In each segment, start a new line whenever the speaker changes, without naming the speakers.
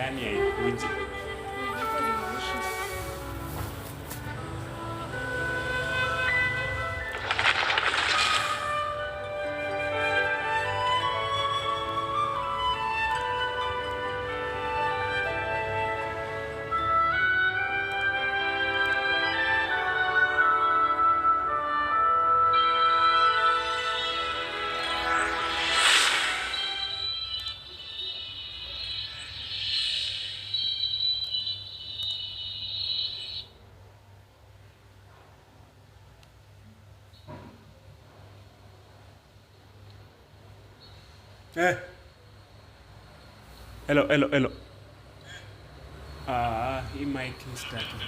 Daniel, Luigi. Hello, hello, hello. He might be starting.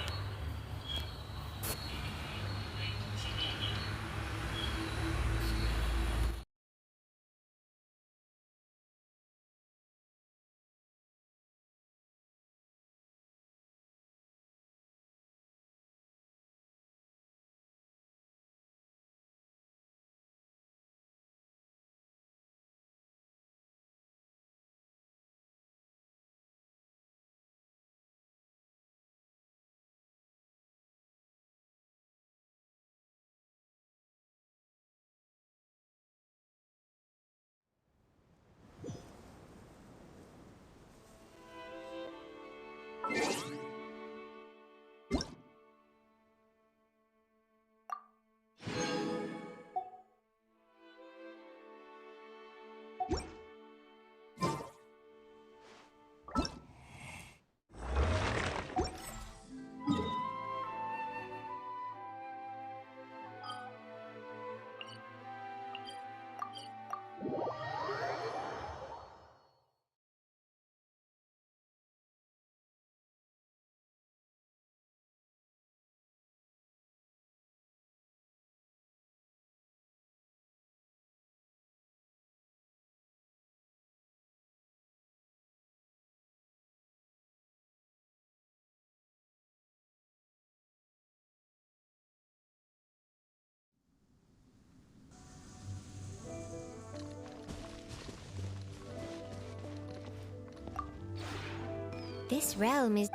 This realm is...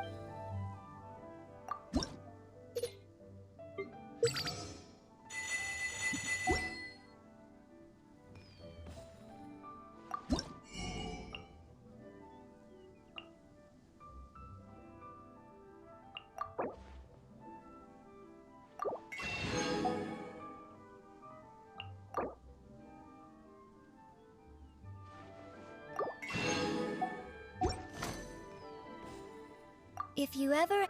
If you ever...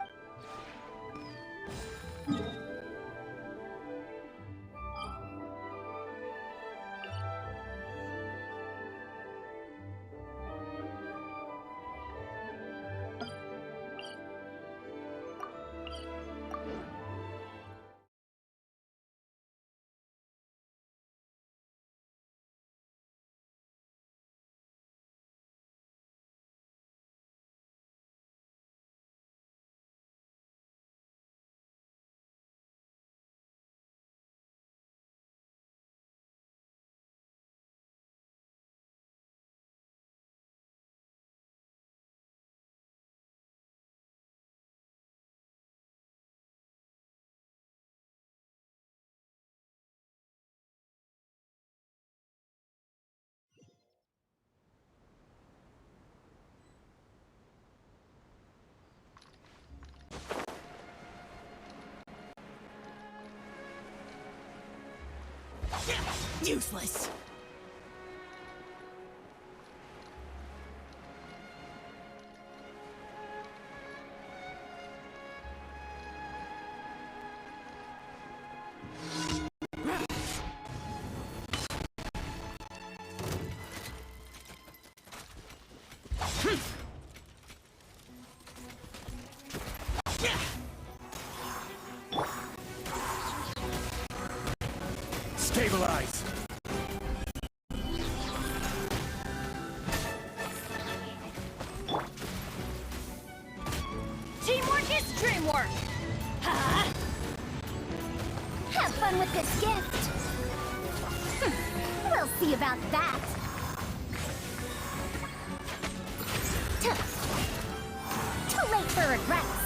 Useless.
Stabilize!
Teamwork is dreamwork! Huh? Have fun with this gift! We'll see about that! regrets.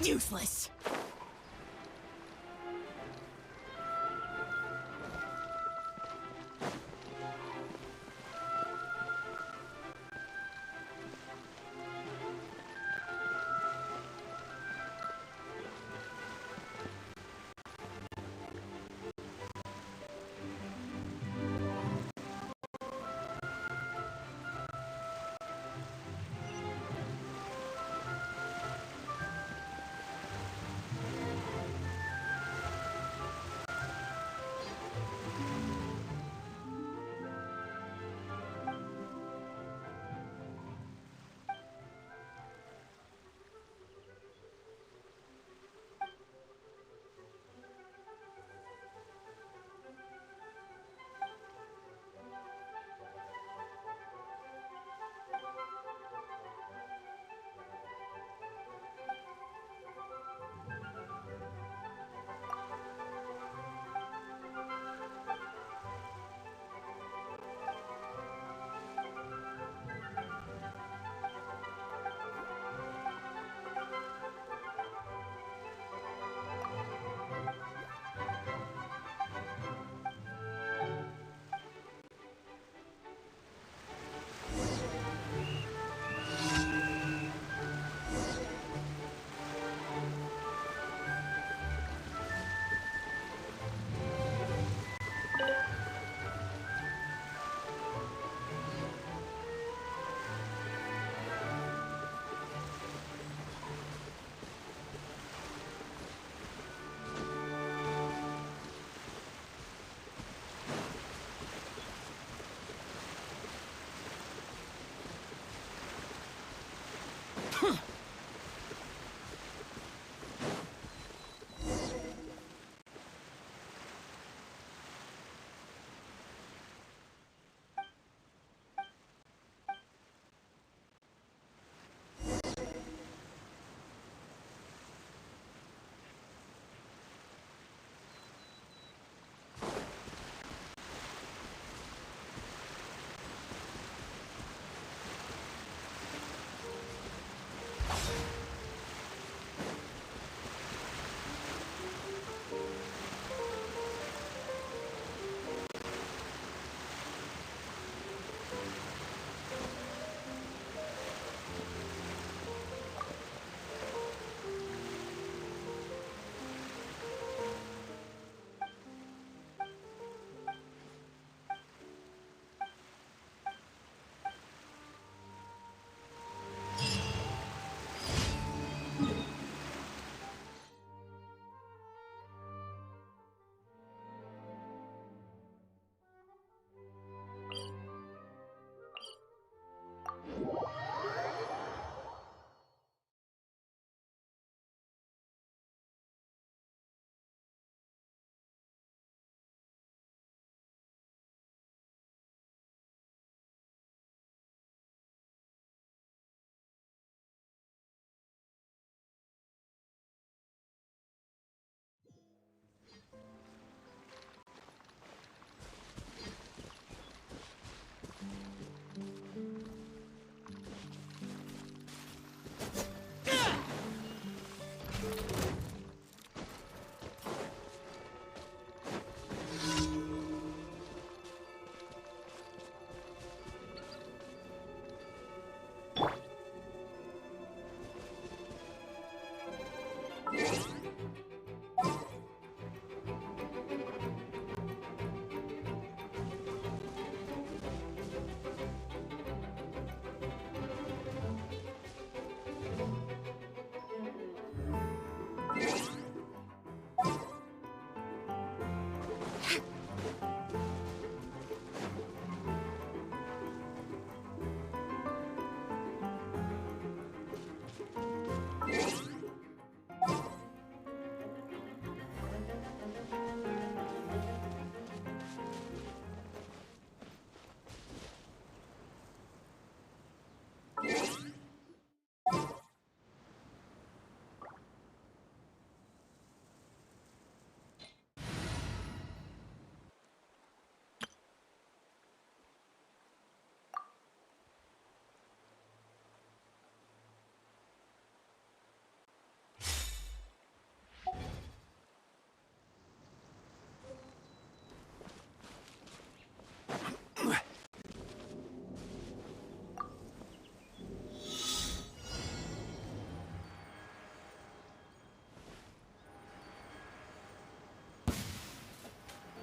Useless.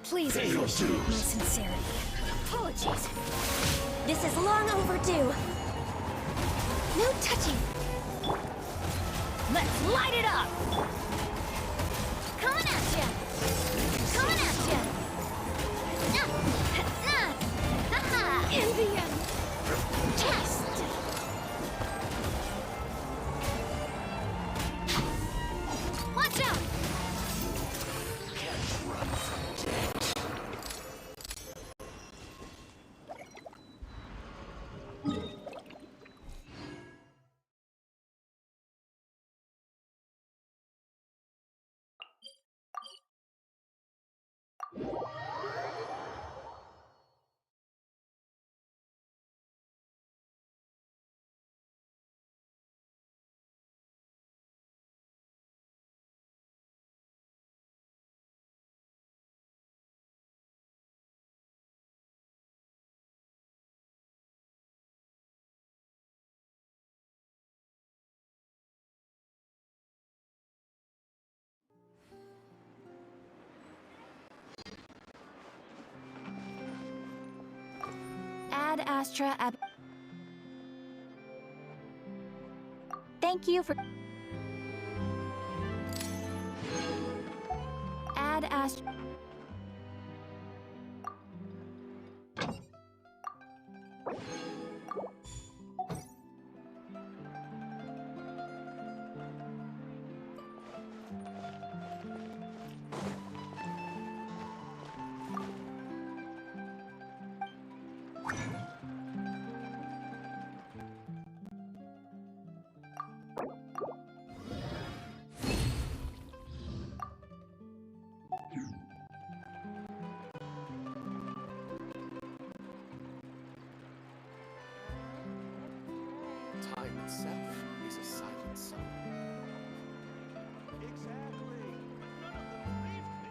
Please appreciate my sincerity. Apologies. This is long overdue. No touching. Let's light it up! Coming at ya! Coming at ya! Ha-ha! In the chest! Watch out!
Can't run from death.
Ad Astra ab. Thank you for. Ad Astra.
Time itself is a silent song.
Exactly. But none of them believed me.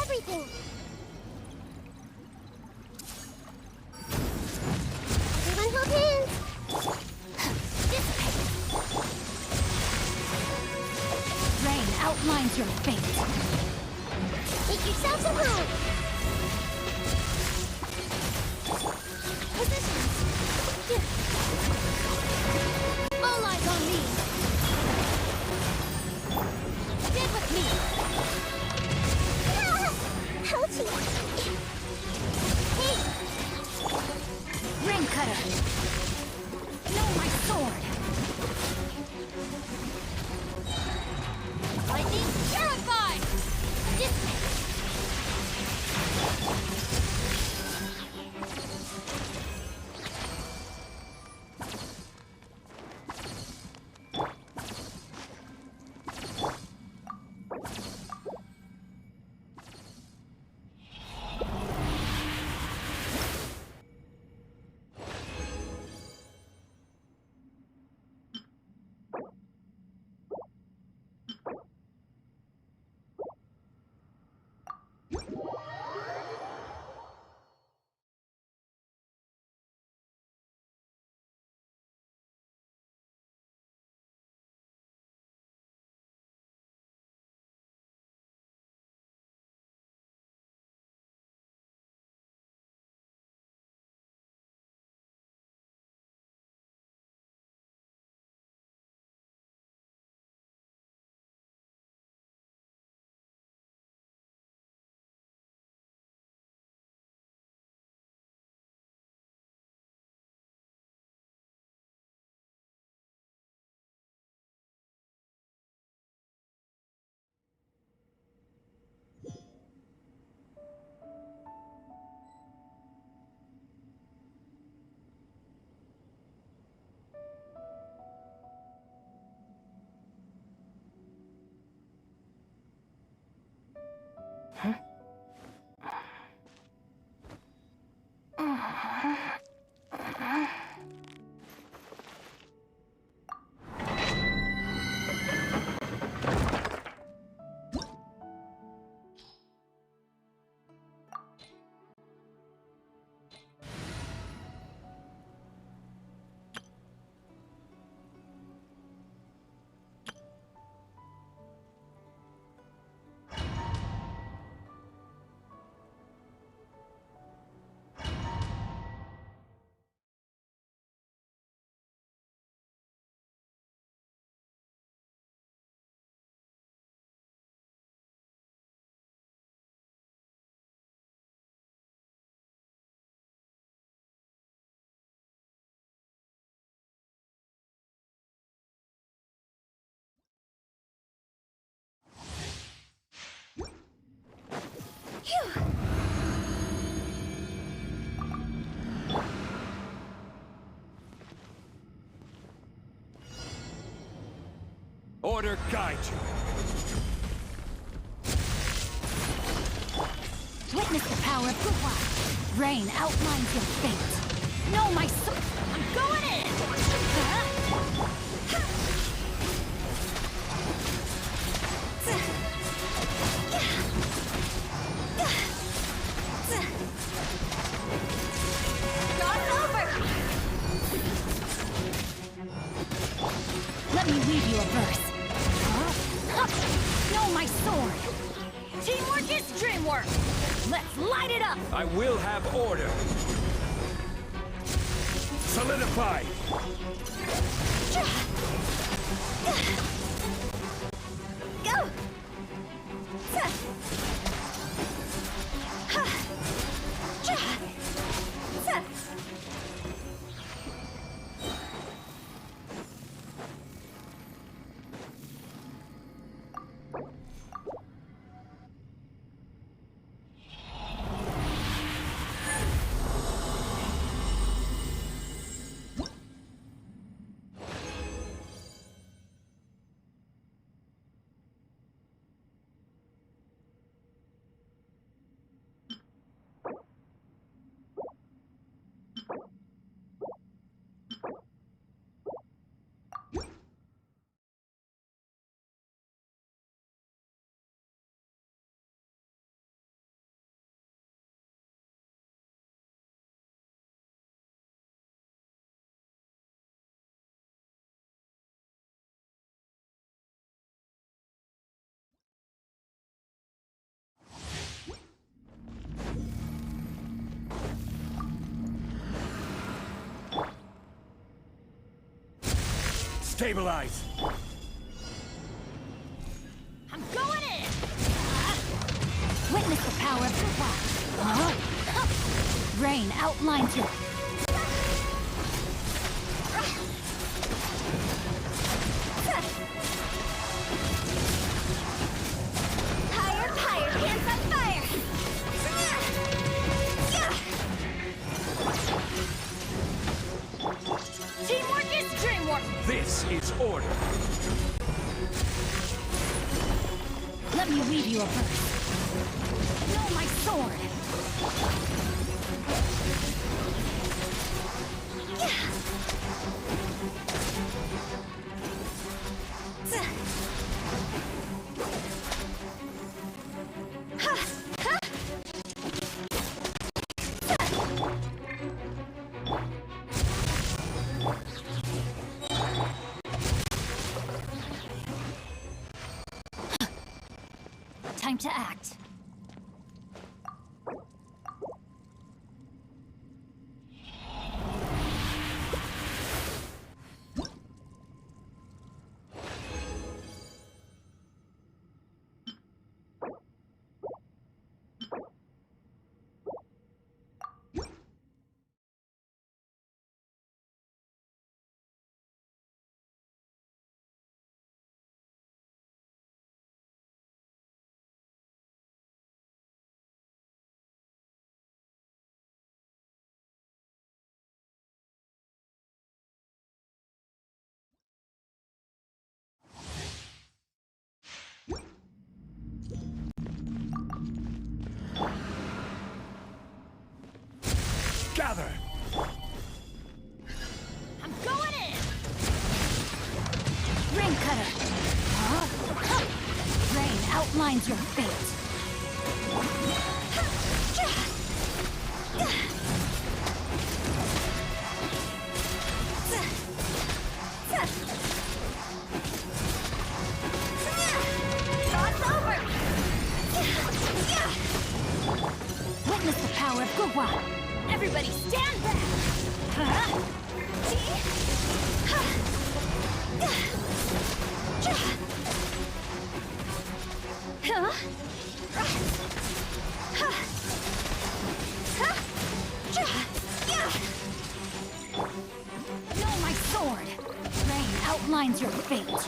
Everything. Everyone hold hands. Dissipate. Rain outlines your fate. Make yourselves at home. Positions. All eyes on me. Stand with me. Ouchie! Hey! cutter. No, my sword. Lightning purified. Dismiss. Phew.
Order guide you.
Witness the power of the wild. Rain outlines your fate. No, my soul. I'm going in! God's over! Let me read you a verse. No, my sword! Teamwork is dreamwork! Let's light it up!
I will have order. Solidify.
Go!
Stabilize.
I'm going in! Witness the power of the wild. Rain outlines your...
This is order.
Let me weave you a verse. Know my sword! Time to act.
Gather!
I'm going in! Rain cutter! Huh? Rain outlines your fate. God's over! Witness the power of Gurwa! Everybody stand back! Huh? Know my sword! Rain outlines your fate!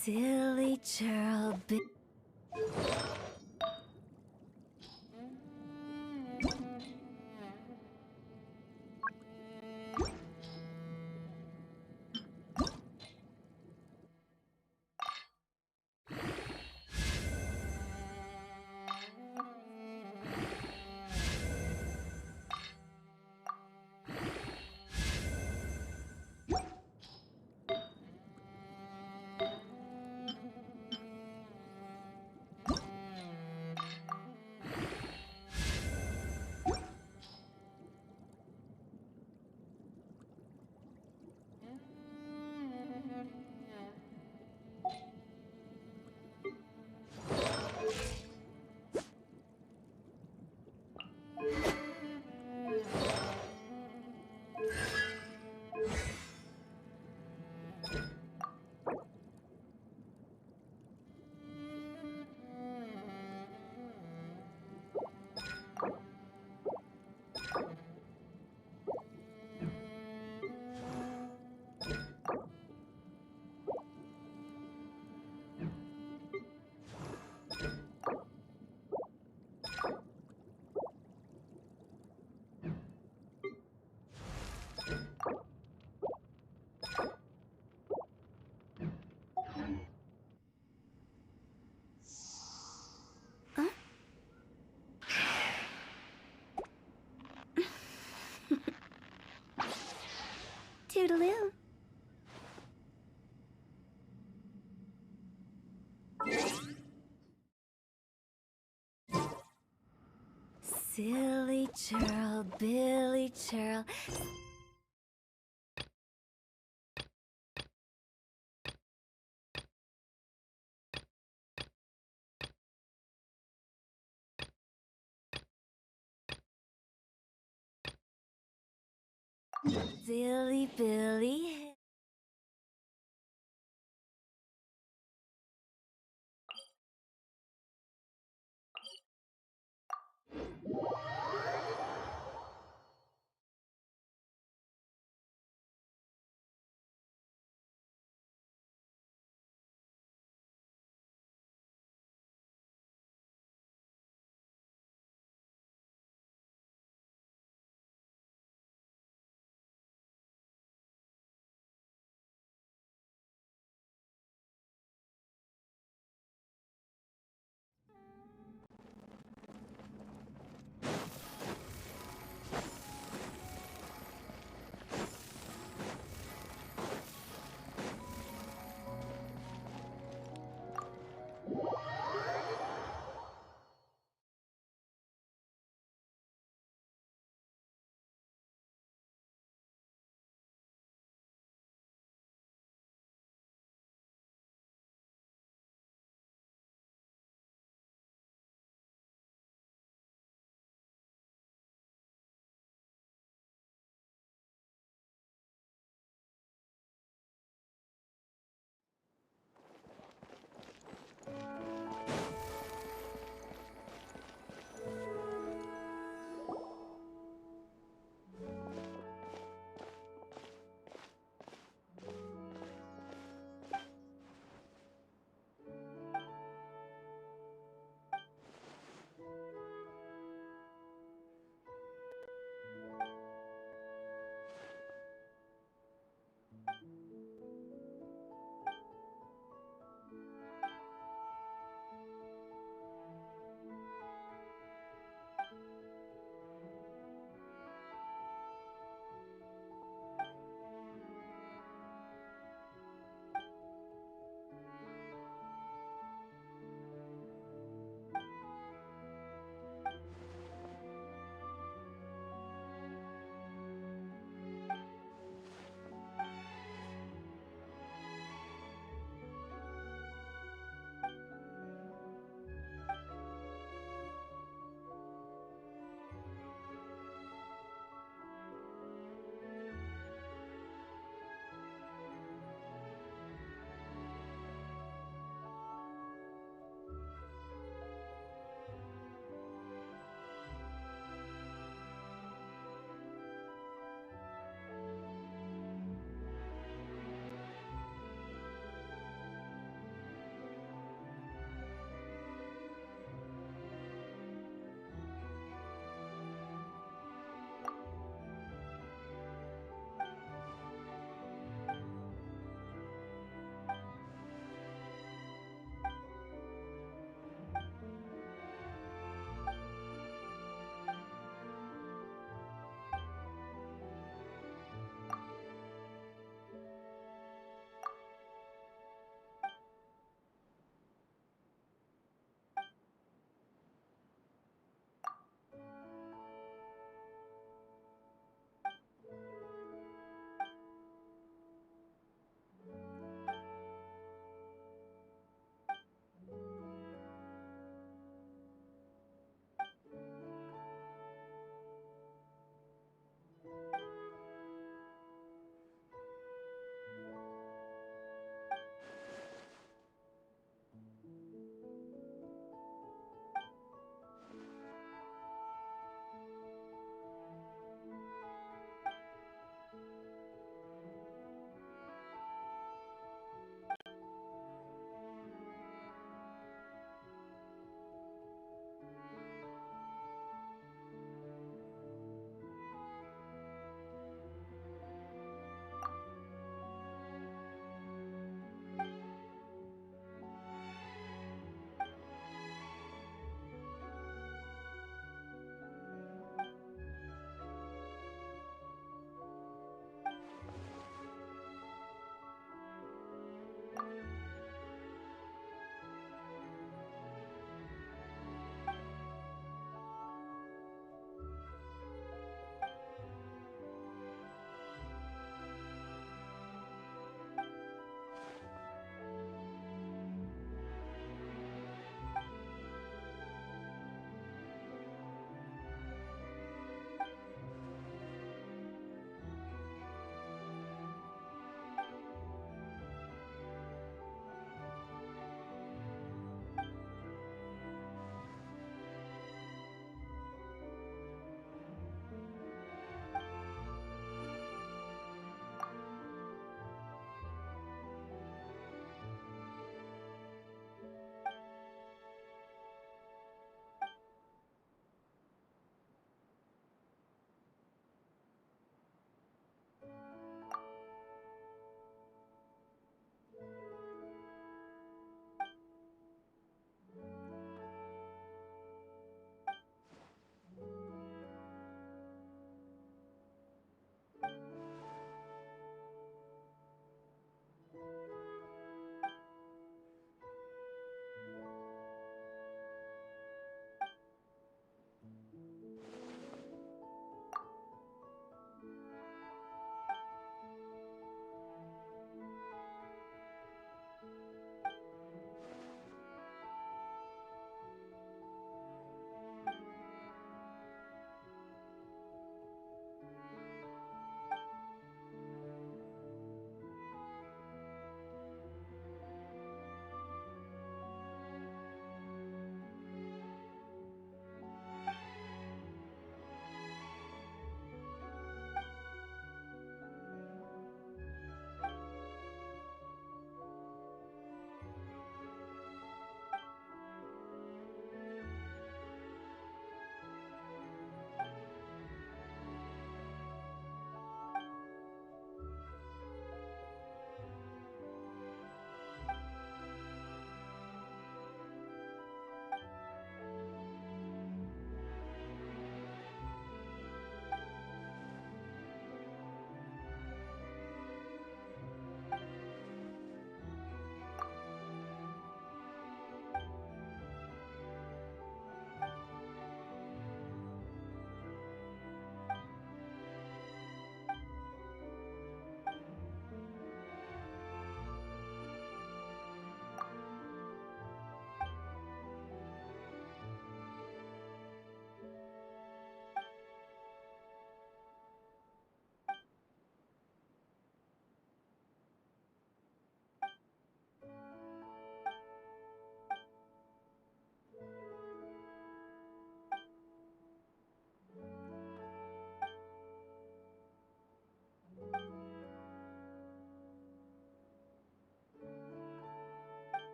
Silly churl bit. Toodaloo. Silly churl, Billy churl. Silly Billy.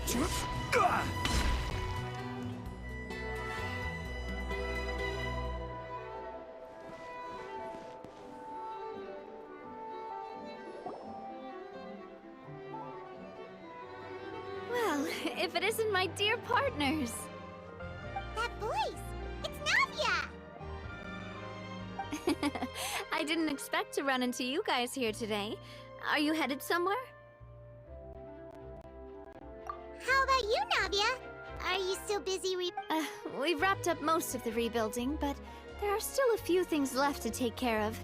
Well, if it isn't my dear partners.
That voice! It's Navia!
I didn't expect to run into you guys here today. Are you headed somewhere?
How about you, Navia? Are you still busy
We've wrapped up most of the rebuilding, but there are still a few things left to take care of.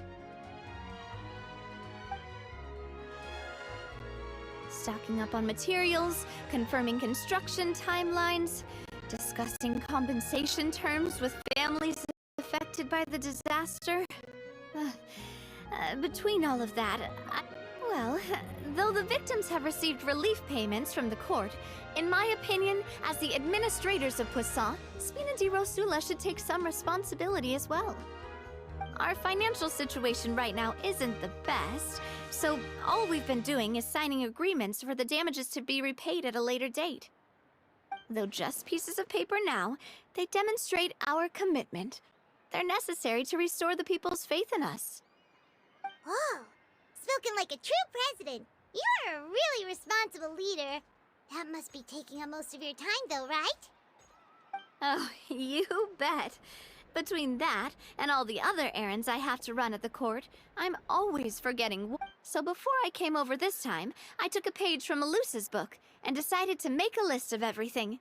Stocking up on materials, confirming construction timelines, discussing compensation terms with families affected by the disaster. Between all of that, well, though the victims have received relief payments from the court, in my opinion, as the administrators of Poisson, Spina di Rosula should take some responsibility as well. Our financial situation right now isn't the best, so all we've been doing is signing agreements for the damages to be repaid at a later date. Though just pieces of paper now, they demonstrate our commitment. They're necessary to restore the people's faith in us.
Whoa! Spoken like a true president. You're a really responsible leader. That must be taking up most of your time, though, right?
Oh, you bet. Between that and all the other errands I have to run at the court, I'm always forgetting. So before I came over this time, I took a page from Melusa's book and decided to make a list of everything.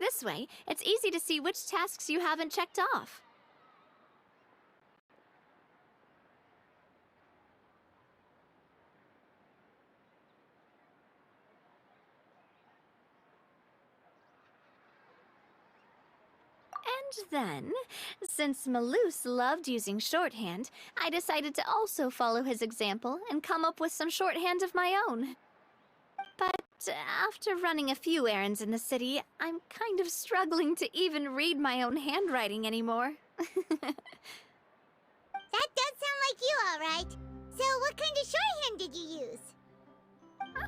This way, it's easy to see which tasks you haven't checked off. And then, since Melus loved using shorthand, I decided to also follow his example and come up with some shorthand of my own. But after running a few errands in the city, I'm kind of struggling to even read my own handwriting anymore.
That does sound like you, all right. So what kind of shorthand did you use?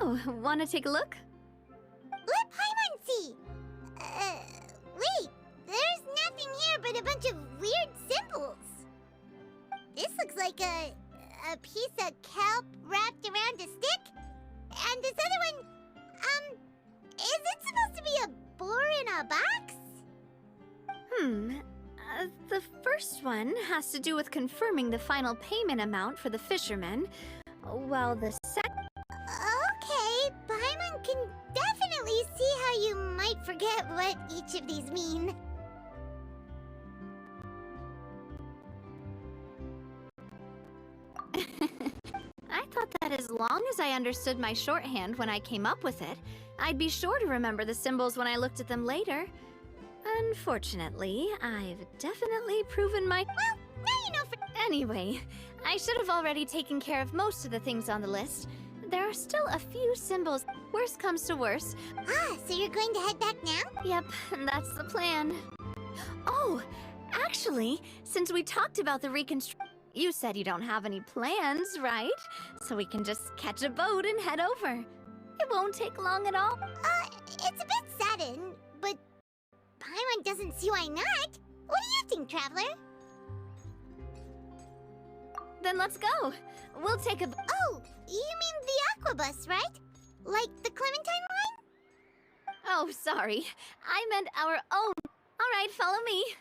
Oh, wanna take a look?
Let Paimon see! Wait! There's nothing here but a bunch of weird symbols. This looks like a piece of kelp wrapped around a stick. And this other one, is it supposed to be a boar in a box?
The first one has to do with confirming the final payment amount for the fishermen, while the second...
Okay, Paimon can definitely see how you might forget what each of these mean.
I thought that as long as I understood my shorthand when I came up with it, I'd be sure to remember the symbols when I looked at them later. Unfortunately, I've definitely proven my...
Well, now you know for...
Anyway, I should have already taken care of most of the things on the list. There are still a few symbols. Worst comes to worst.
Ah, so you're going to head back now?
Yep, that's the plan. Oh, actually, since we talked about the reconstruction... You said you don't have any plans, right? So we can just catch a boat and head over. It won't take long at all.
It's a bit sudden, but Paimon doesn't see why not. What do you think, Traveler?
Then let's go. We'll take a...
Oh, you mean the Aquabus, right? Like the Clementine line?
Oh, sorry. I meant our own. All right, follow me.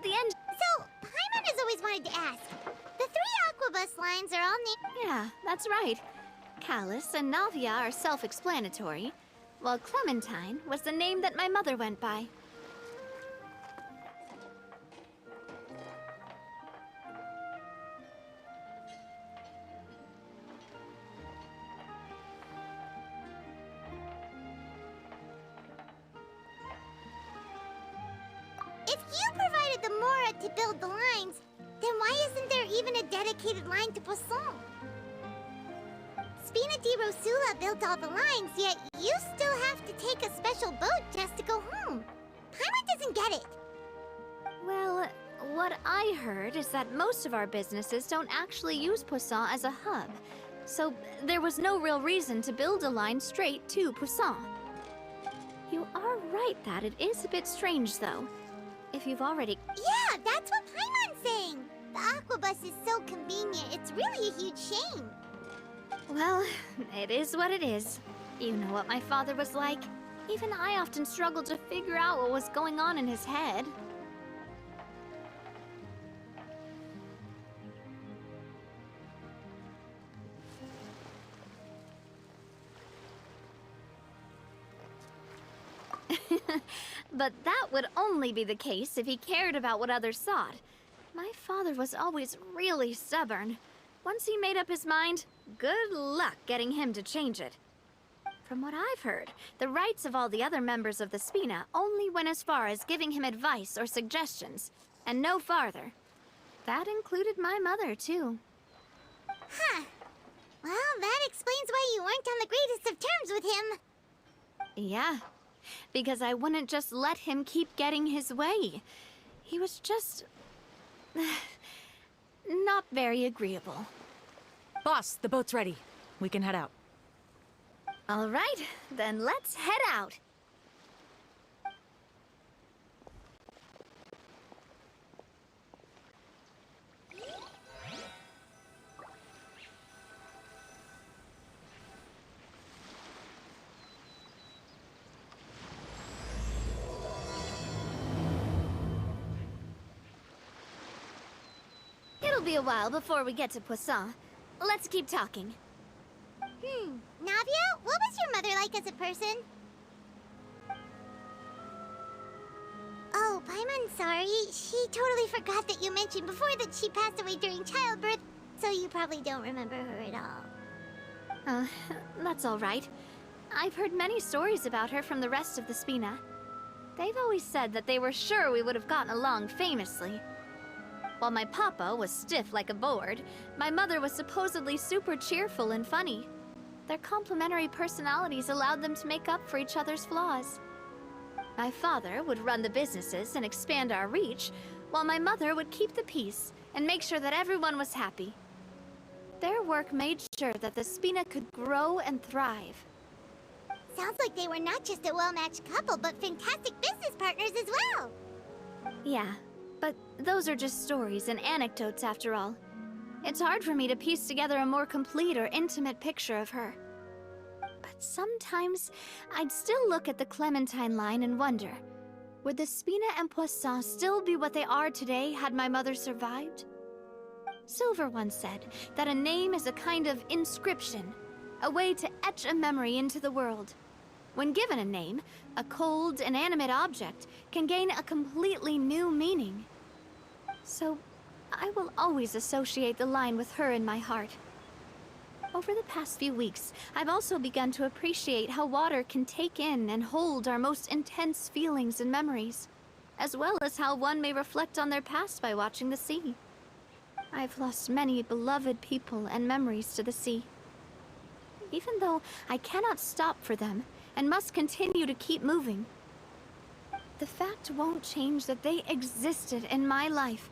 The end.
So, Paimon has always wanted to ask. The 3 Aquabus lines are all named...
Yeah, that's right. Callus and Navia are self-explanatory, while Clementine was the name that my mother went by.
to build the lines, then why isn't there even a dedicated line to Poisson? Spina di Rosula built all the lines, yet you still have to take a special boat just to go home. Paimon doesn't get it.
Well, what I heard is that most of our businesses don't actually use Poisson as a hub. So there was no real reason to build a line straight to Poisson. You are right that it is a bit strange, though. If you've already...
Yeah, that's what Paimon's saying. The aquabus is so convenient, it's really a huge shame.
Well, it is what it is. You know what my father was like. Even I often struggled to figure out what was going on in his head. But that would only be the case if he cared about what others thought. My father was always really stubborn. Once he made up his mind, good luck getting him to change it. From what I've heard, the rights of all the other members of the Spina only went as far as giving him advice or suggestions, and no farther. That included my mother, too.
Huh. Well, that explains why you weren't on the greatest of terms with him.
Yeah, because I wouldn't just let him keep getting his way. He was just... not very agreeable.
Boss, the boat's ready. We can head out.
All right, then let's head out. It'll be a while before we get to Poisson. Let's keep talking.
Navia, what was your mother like as a person? Oh, Paimon, sorry. She totally forgot that you mentioned before that she passed away during childbirth, so you probably don't remember her at all.
That's all right. I've heard many stories about her from the rest of the Spina. They've always said that they were sure we would have gotten along famously. While my papa was stiff like a board, my mother was supposedly super cheerful and funny. Their complementary personalities allowed them to make up for each other's flaws. My father would run the businesses and expand our reach, while my mother would keep the peace and make sure that everyone was happy. Their work made sure that the Spina could grow and thrive.
Sounds like they were not just a well-matched couple, but fantastic business partners as well.
Yeah, but those are just stories and anecdotes after all. It's hard for me to piece together a more complete or intimate picture of her. But sometimes, I'd still look at the Clementine line and wonder, would the Spina and Poisson still be what they are today had my mother survived? Silver once said that a name is a kind of inscription, a way to etch a memory into the world. When given a name, a cold, inanimate object can gain a completely new meaning. So, I will always associate the line with her in my heart. Over the past few weeks, I've also begun to appreciate how water can take in and hold our most intense feelings and memories, as well as how one may reflect on their past by watching the sea. I've lost many beloved people and memories to the sea. Even though I cannot stop for them and must continue to keep moving, the fact won't change that they existed in my life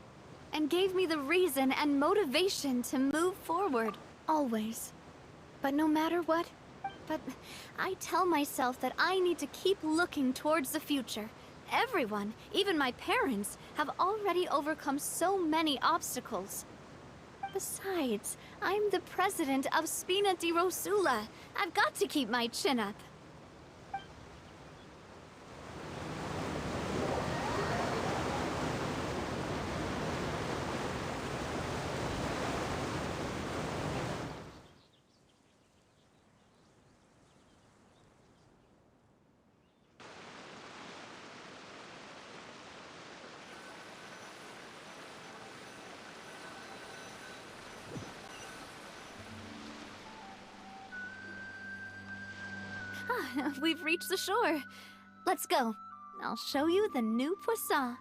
and gave me the reason and motivation to move forward, always. But no matter what, I tell myself that I need to keep looking towards the future. Everyone, even my parents, have already overcome so many obstacles. Besides, I'm the president of Spina di Rosula. I've got to keep my chin up. We've reached the shore. Let's go. I'll show you the new Poisson.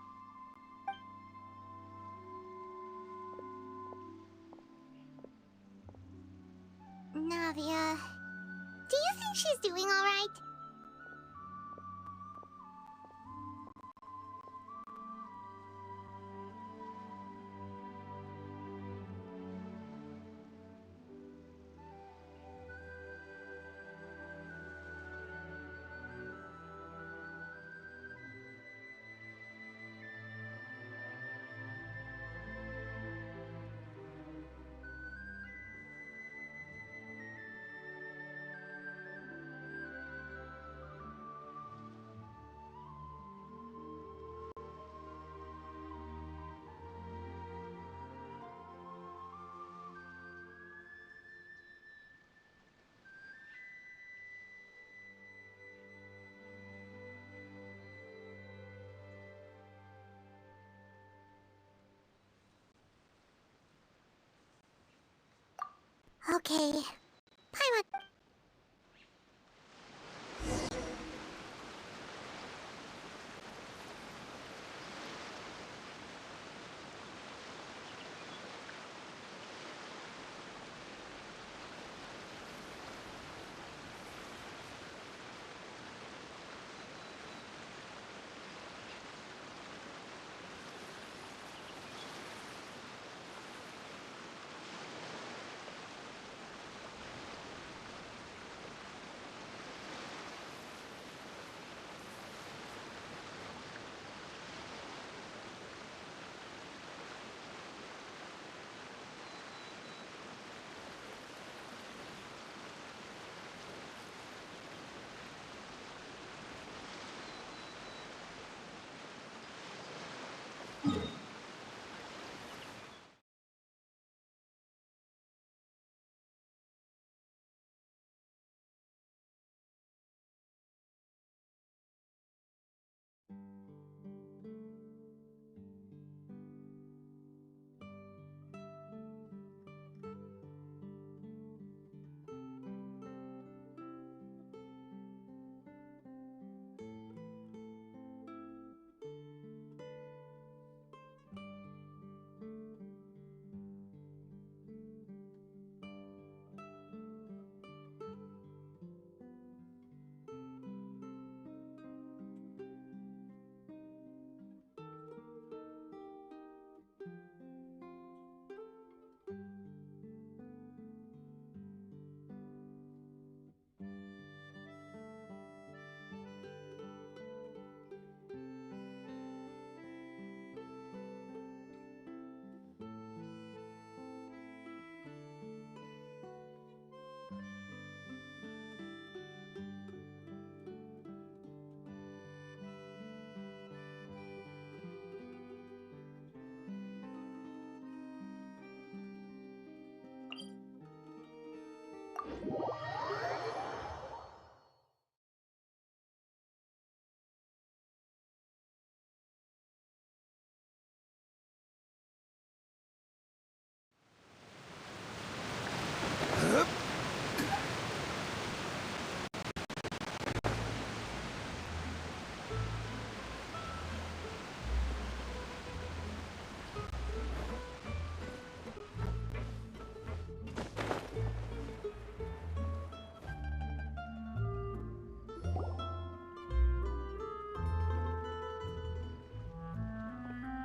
Navia. Do you think she's doing alright? Okay. Paimon.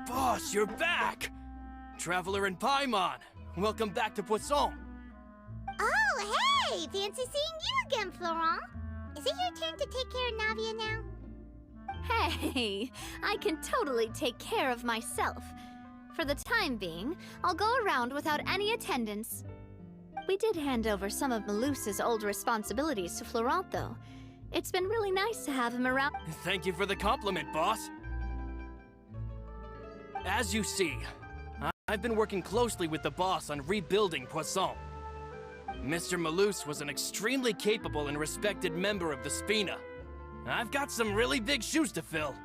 Boss, you're back! Traveler and Paimon, welcome back to Poisson.
Oh, hey! Fancy seeing you again, Florent. Is it your turn to take care of Navia now?
Hey, I can totally take care of myself. For the time being, I'll go around without any attendance. We did hand over some of Malus's old responsibilities to Florent, though. It's been really nice to have him around.
Thank you for the compliment, boss. As you see, I've been working closely with the boss on rebuilding Poisson. Mr. Malus was an extremely capable and respected member of the Spina. I've got some really big shoes to fill.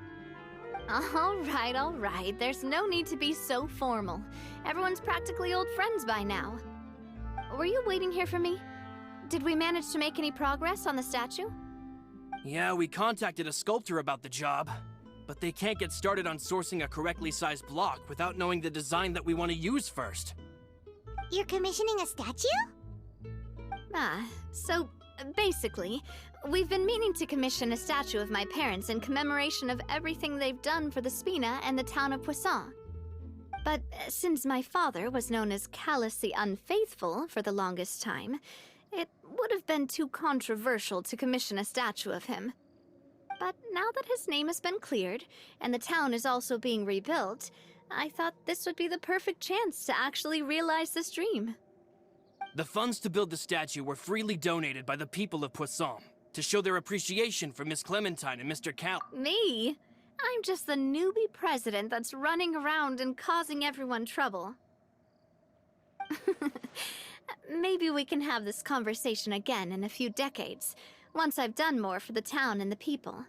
All right. There's no need to be so formal. Everyone's practically old friends by now. Were you waiting here for me? Did we manage to make any progress on the statue?
Yeah, we contacted a sculptor about the job, but they can't get started on sourcing a correctly sized block without knowing the design that we want to use first.
You're commissioning a statue?
So basically, we've been meaning to commission a statue of my parents in commemoration of everything they've done for the Spina and the town of Poisson. But since my father was known as callously unfaithful for the longest time, it would have been too controversial to commission a statue of him. But now that his name has been cleared, and the town is also being rebuilt, I thought this would be the perfect chance to actually realize this dream.
The funds to build the statue were freely donated by the people of Poisson to show their appreciation for Miss Clementine and Mr. Cal.
Me? I'm just the newbie president that's running around and causing everyone trouble. Maybe we can have this conversation again in a few decades, once I've done more for the town and the people.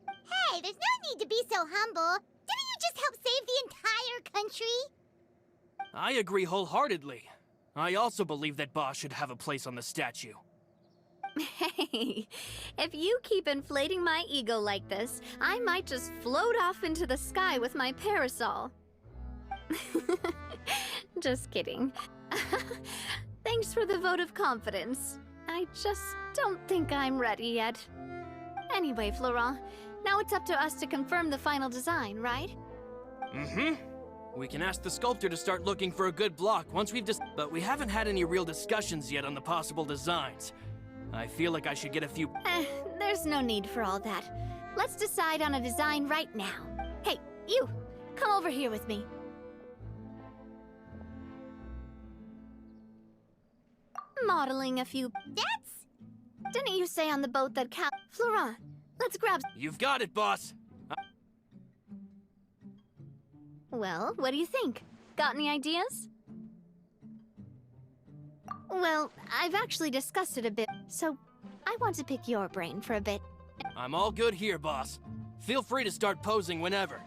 Hey, there's no need to be so humble. Didn't you just help save the entire country?
I agree wholeheartedly. I also believe that Boss should have a place on the statue.
Hey, if you keep inflating my ego like this, I might just float off into the sky with my parasol. Just kidding. Thanks for the vote of confidence. I just don't think I'm ready yet. Anyway, Florent, now it's up to us to confirm the final design, right?
Mm-hmm. We can ask the sculptor to start looking for a good block once we've but we haven't had any real discussions yet on the possible designs. I feel like I should get a few...
There's no need for all that. Let's decide on a design right now. Hey, you! Come over here with me. Modeling a few... Didn't you say on the boat that Florent, let's grab...
You've got it, boss!
Well, what do you think? Got any ideas? Well, I've actually discussed it a bit, so I want to pick your brain for a bit.
I'm all good here, boss. Feel free to start posing whenever.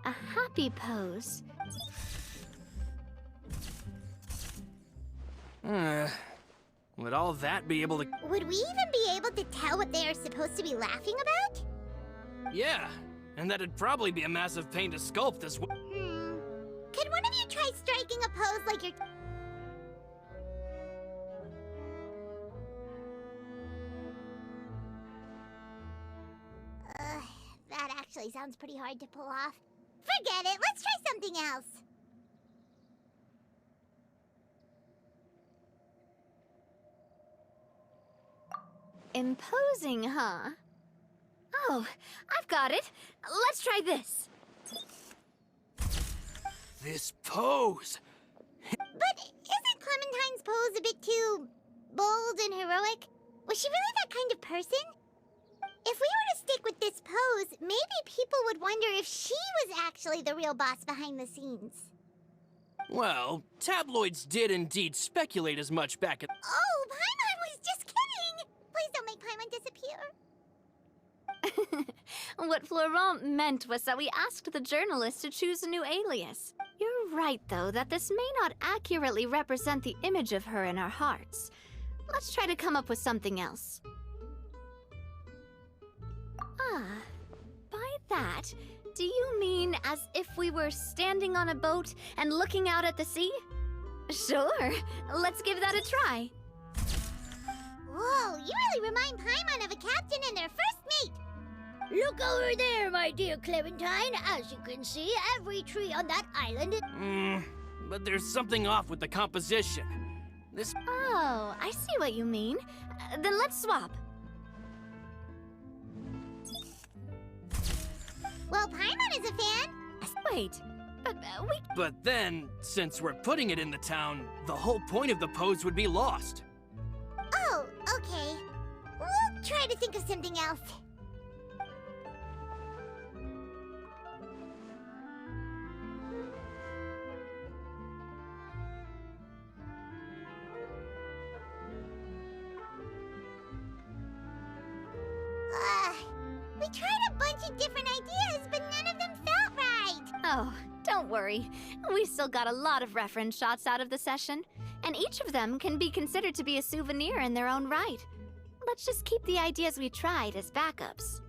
A happy pose.
Would all that be able to...
Would we even be able to tell what they are supposed to be laughing about?
Yeah, and that'd probably be a massive pain to sculpt as well.
Could one of you try striking a pose like you're... That actually sounds pretty hard to pull off. Forget it, let's try something else.
Imposing, huh? Oh, I've got it. Let's try this.
This pose!
But isn't Clementine's pose a bit too bold and heroic? Was she really that kind of person? If we were to stick with this pose, maybe people would wonder if she was actually the real boss behind the scenes.
Well, tabloids did indeed speculate as much back at...
Oh, Paimon was just kidding! Please don't make Paimon disappear.
What Florent meant was that we asked the journalist to choose a new alias. You're right, though, that this may not accurately represent the image of her in our hearts. Let's try to come up with something else. By that, do you mean as if we were standing on a boat and looking out at the sea? Sure, let's give that a try.
Whoa, you really remind Paimon of a captain and their first mate.
Look over there, my dear Clementine. As you can see, every tree on that island...
But there's something off with the composition. This...
Oh, I see what you mean. Then let's swap.
Well, Paimon is a fan.
Wait, but
But then, since we're putting it in the town, the whole point of the pose would be lost.
Oh, okay. We'll try to think of something else. We tried a bunch of different ideas, but none of them felt right.
Oh, don't worry. We still got a lot of reference shots out of the session, and each of them can be considered to be a souvenir in their own right. Let's just keep the ideas we tried as backups.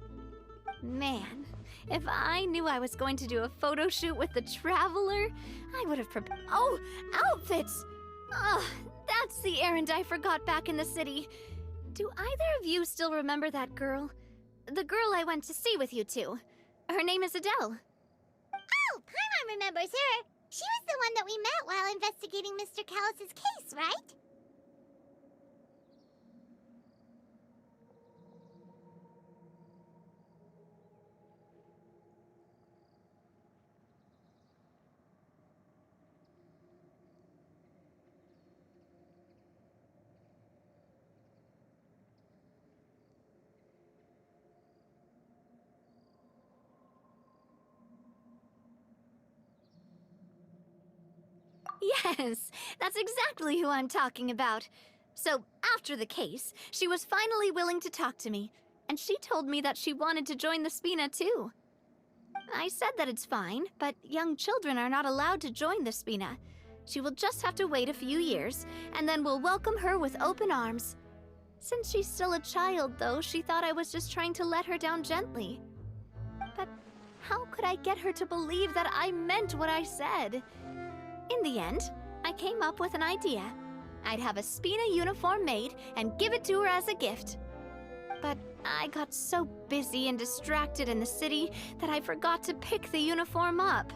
Man, If I knew I was going to do a photo shoot with the Traveler, I would have prepared. Oh, outfits! Ugh, that's the errand I forgot back in the city. Do either of you still remember that girl? The girl I went to see with you two. Her name is Adele.
Oh, Paimon remembers her. She was the one that we met while investigating Mr. Callus's case, right?
Yes, that's exactly who I'm talking about. So, after the case, she was finally willing to talk to me, and she told me that she wanted to join the Spina too. I said that it's fine, but young children are not allowed to join the Spina. She will just have to wait a few years, and then we'll welcome her with open arms. Since she's still a child, though, she thought I was just trying to let her down gently. But how could I get her to believe that I meant what I said? In the end, I came up with an idea. I'd have a Spina uniform made and give it to her as a gift. But I got so busy and distracted in the city that I forgot to pick the uniform up.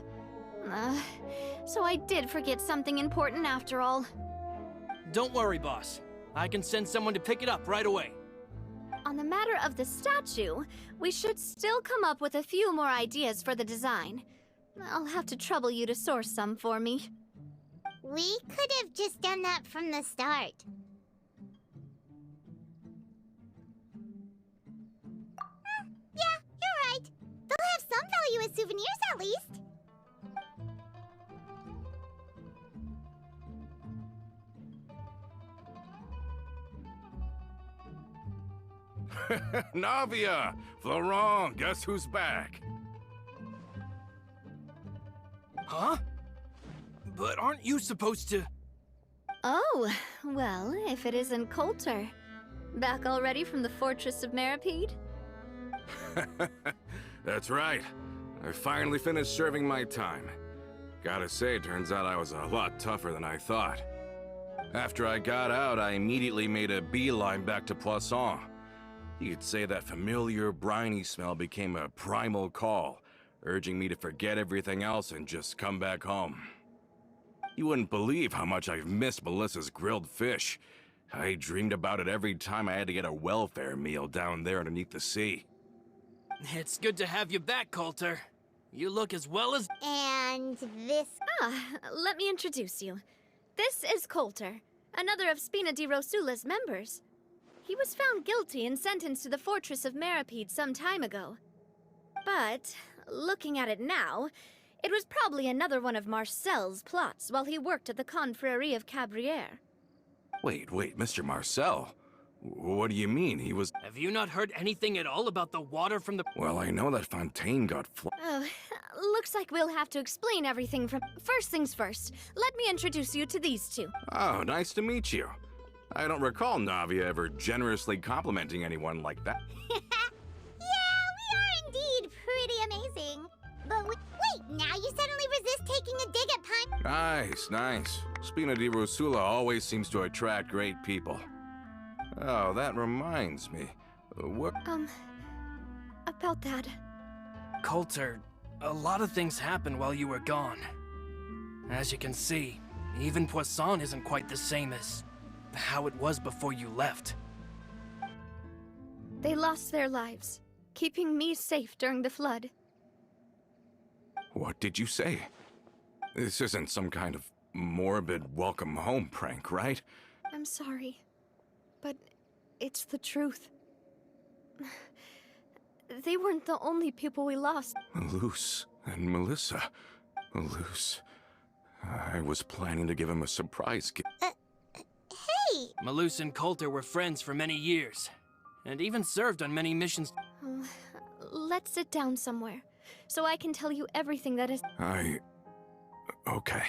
So I did forget something important after all.
Don't worry, boss. I can send someone to pick it up right away.
On the matter of the statue, we should still come up with a few more ideas for the design. I'll have to trouble you to source some for me.
We could have just done that from the start. Yeah, you're right. They'll have some value as souvenirs at least.
Navia! Florent, guess who's back?
Huh? But aren't you supposed to...
Oh, well, if it isn't Coulter. Back already from the Fortress of Meripede?
That's right. I finally finished serving my time. Gotta say, turns out I was a lot tougher than I thought. After I got out, I immediately made a beeline back to Poisson. You could say that familiar, briny smell became a primal call, urging me to forget everything else and just come back home. You wouldn't believe how much I've missed Melissa's grilled fish. I dreamed about it every time I had to get a welfare meal down there underneath the sea.
It's good to have you back, Coulter. You look as well as...
And this...
Let me introduce you. This is Coulter, another of Spina di Rosula's members. He was found guilty and sentenced to the Fortress of Meripede some time ago. But, looking at it now, it was probably another one of Marcel's plots while he worked at the Confrérie of Cabrières.
Wait, Mr. Marcel? What do you mean? He was...
Have you not heard anything at all about the water from the...
Well, I know that Fontaine got
Oh, looks like we'll have to explain everything from... First things first, let me introduce you to these two.
Oh, nice to meet you. I don't recall Navia ever generously complimenting anyone like that.
Yeah, we are indeed pretty amazing. But wait, now you suddenly resist taking a dig at Pine...
Nice. Spina di Rosula always seems to attract great people. Oh, that reminds me. What?
About that.
Coulter, a lot of things happened while you were gone. As you can see, even Poisson isn't quite the same as how it was before you left.
They lost their lives, keeping me safe during the flood.
What did you say? This isn't some kind of morbid welcome home prank, right?
I'm sorry, but it's the truth. They weren't the only people we lost.
Luce and Melissa. Luce. I was planning to give him a surprise gift.
Hey!
Malus and Coulter were friends for many years, and even served on many missions.
Let's sit down somewhere, so I can tell you everything that is...
Okay.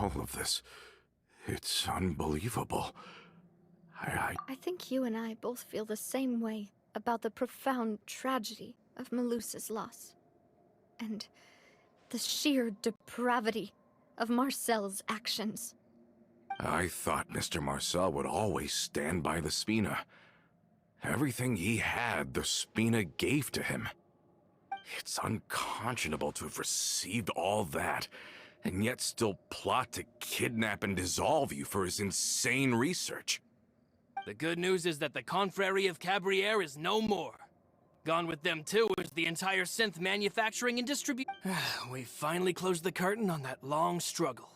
all of this? It's unbelievable.
I think you and I both feel the same way about the profound tragedy of Malus's loss. And the sheer depravity of Marcel's actions.
I thought Mr. Marcel would always stand by the Spina. Everything he had, the Spina gave to him. It's unconscionable to have received all that, and yet still plot to kidnap and dissolve you for his insane research.
The good news is that the Confrérie of Cabriere is no more. Gone with them too is the entire synth manufacturing and distribution. We finally closed the curtain on that long struggle.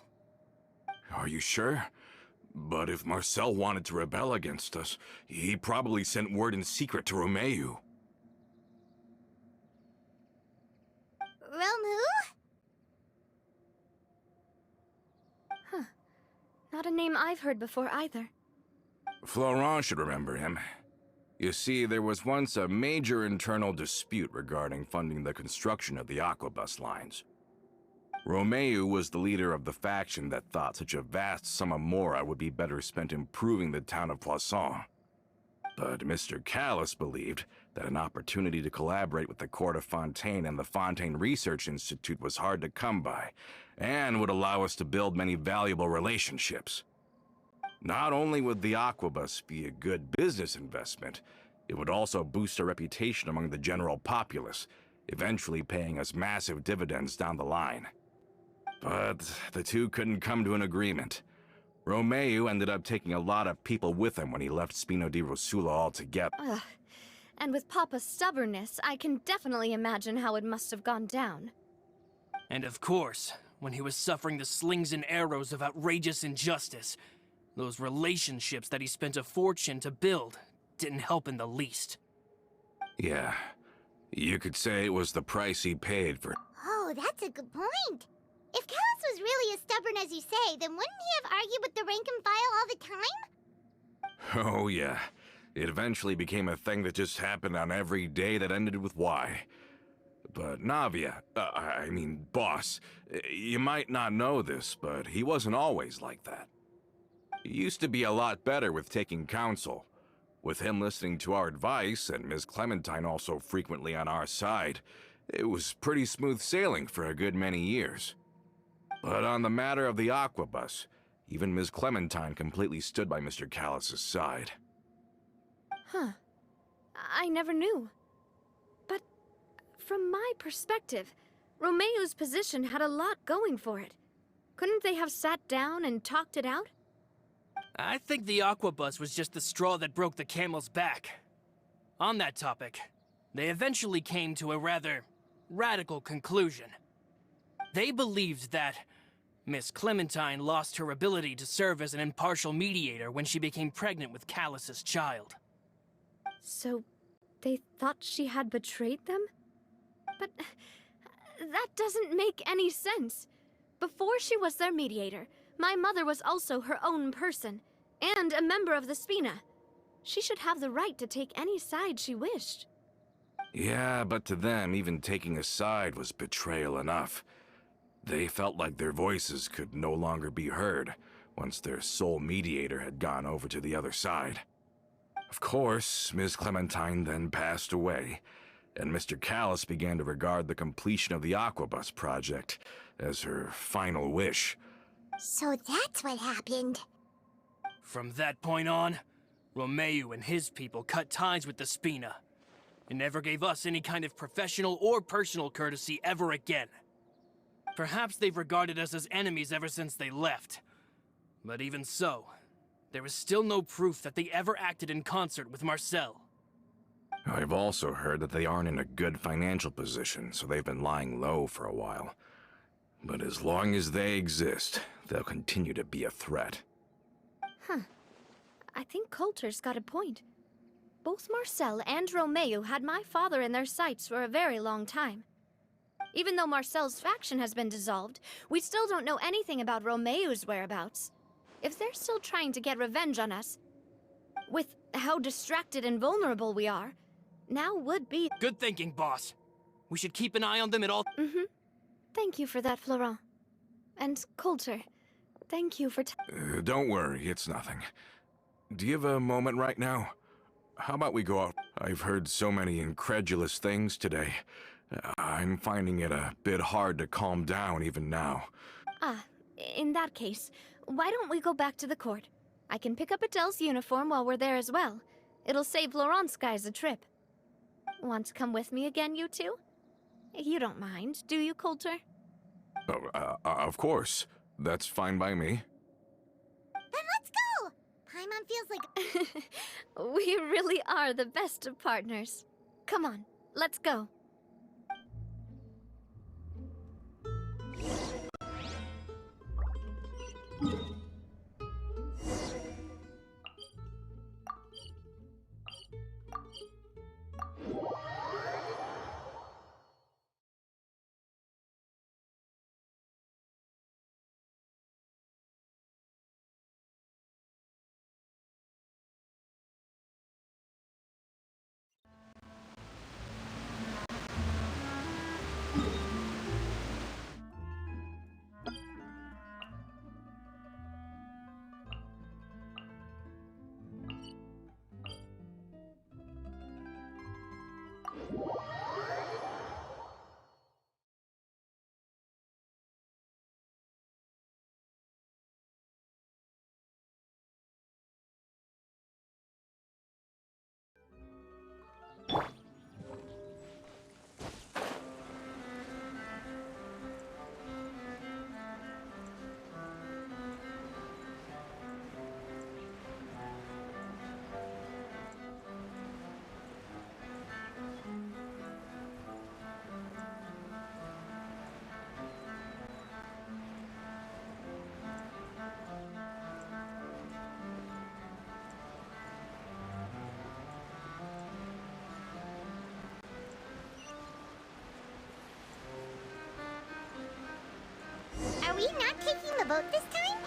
Are you sure? But if Marcel wanted to rebel against us, he probably sent word in secret to Romeu.
Romu?
Huh. Not a name I've heard before either.
Florent should remember him. You see, there was once a major internal dispute regarding funding the construction of the Aquabus lines. Romeu was the leader of the faction that thought such a vast sum of mora would be better spent improving the town of Poisson. But Mr. Callis believed that an opportunity to collaborate with the Court of Fontaine and the Fontaine Research Institute was hard to come by, and would allow us to build many valuable relationships. Not only would the Aquabus be a good business investment, it would also boost our reputation among the general populace, eventually paying us massive dividends down the line. But the two couldn't come to an agreement. Romeu ended up taking a lot of people with him when he left Spino di Rosula altogether.
Ugh. And with Papa's stubbornness, I can definitely imagine how it must have gone down.
And of course, when he was suffering the slings and arrows of outrageous injustice, those relationships that he spent a fortune to build didn't help in the least.
Yeah, you could say it was the price he paid for...
Oh, that's a good point. If Callis was really as stubborn as you say, then wouldn't he have argued with the rank and file all the time?
Oh yeah, it eventually became a thing that just happened on every day that ended with Y. But Navia, boss, you might not know this, but he wasn't always like that. He used to be a lot better with taking counsel. With him listening to our advice, and Ms. Clementine also frequently on our side, it was pretty smooth sailing for a good many years. But on the matter of the Aquabus, even Ms. Clementine completely stood by Mr. Callis's side.
Huh. I never knew. But from my perspective, Romeu's position had a lot going for it. Couldn't they have sat down and talked it out?
I think the Aquabus was just the straw that broke the camel's back. On that topic, they eventually came to a rather radical conclusion. They believed that Miss Clementine lost her ability to serve as an impartial mediator when she became pregnant with Callis's child.
So, they thought she had betrayed them? But that doesn't make any sense. Before she was their mediator, my mother was also her own person, and a member of the Spina. She should have the right to take any side she wished.
Yeah, but to them, even taking a side was betrayal enough. They felt like their voices could no longer be heard once their sole mediator had gone over to the other side. Of course, Ms. Clementine then passed away, and Mr. Callis began to regard the completion of the Aquabus project as her final wish.
So that's what happened.
From that point on, Romeu and his people cut ties with the Spina, and never gave us any kind of professional or personal courtesy ever again. Perhaps they've regarded us as enemies ever since they left. But even so, there is still no proof that they ever acted in concert with Marcel.
I've also heard that they aren't in a good financial position, so they've been lying low for a while. But as long as they exist, they'll continue to be a threat.
Huh. I think Coulter's got a point. Both Marcel and Romeu had my father in their sights for a very long time. Even though Marcel's faction has been dissolved, we still don't know anything about Romeu's whereabouts. If they're still trying to get revenge on us, with how distracted and vulnerable we are, now would be...
Good thinking, boss. We should keep an eye on them at all...
Thank you for that, Florent. And Coulter, Thank you for
Don't worry, it's nothing. Do you have a moment right now? How about we go out? I've heard so many incredulous things today. I'm finding it a bit hard to calm down even now.
Ah, in that case, why don't we go back to the court? I can pick up Adele's uniform while we're there as well. It'll save Laurent's guys a trip. Want to come with me again, you two? You don't mind, do you, Coulter?
Oh, of course. That's fine by me.
Then let's go! Paimon feels like...
We really are the best of partners. Come on, let's go.
Are we not taking the boat this time?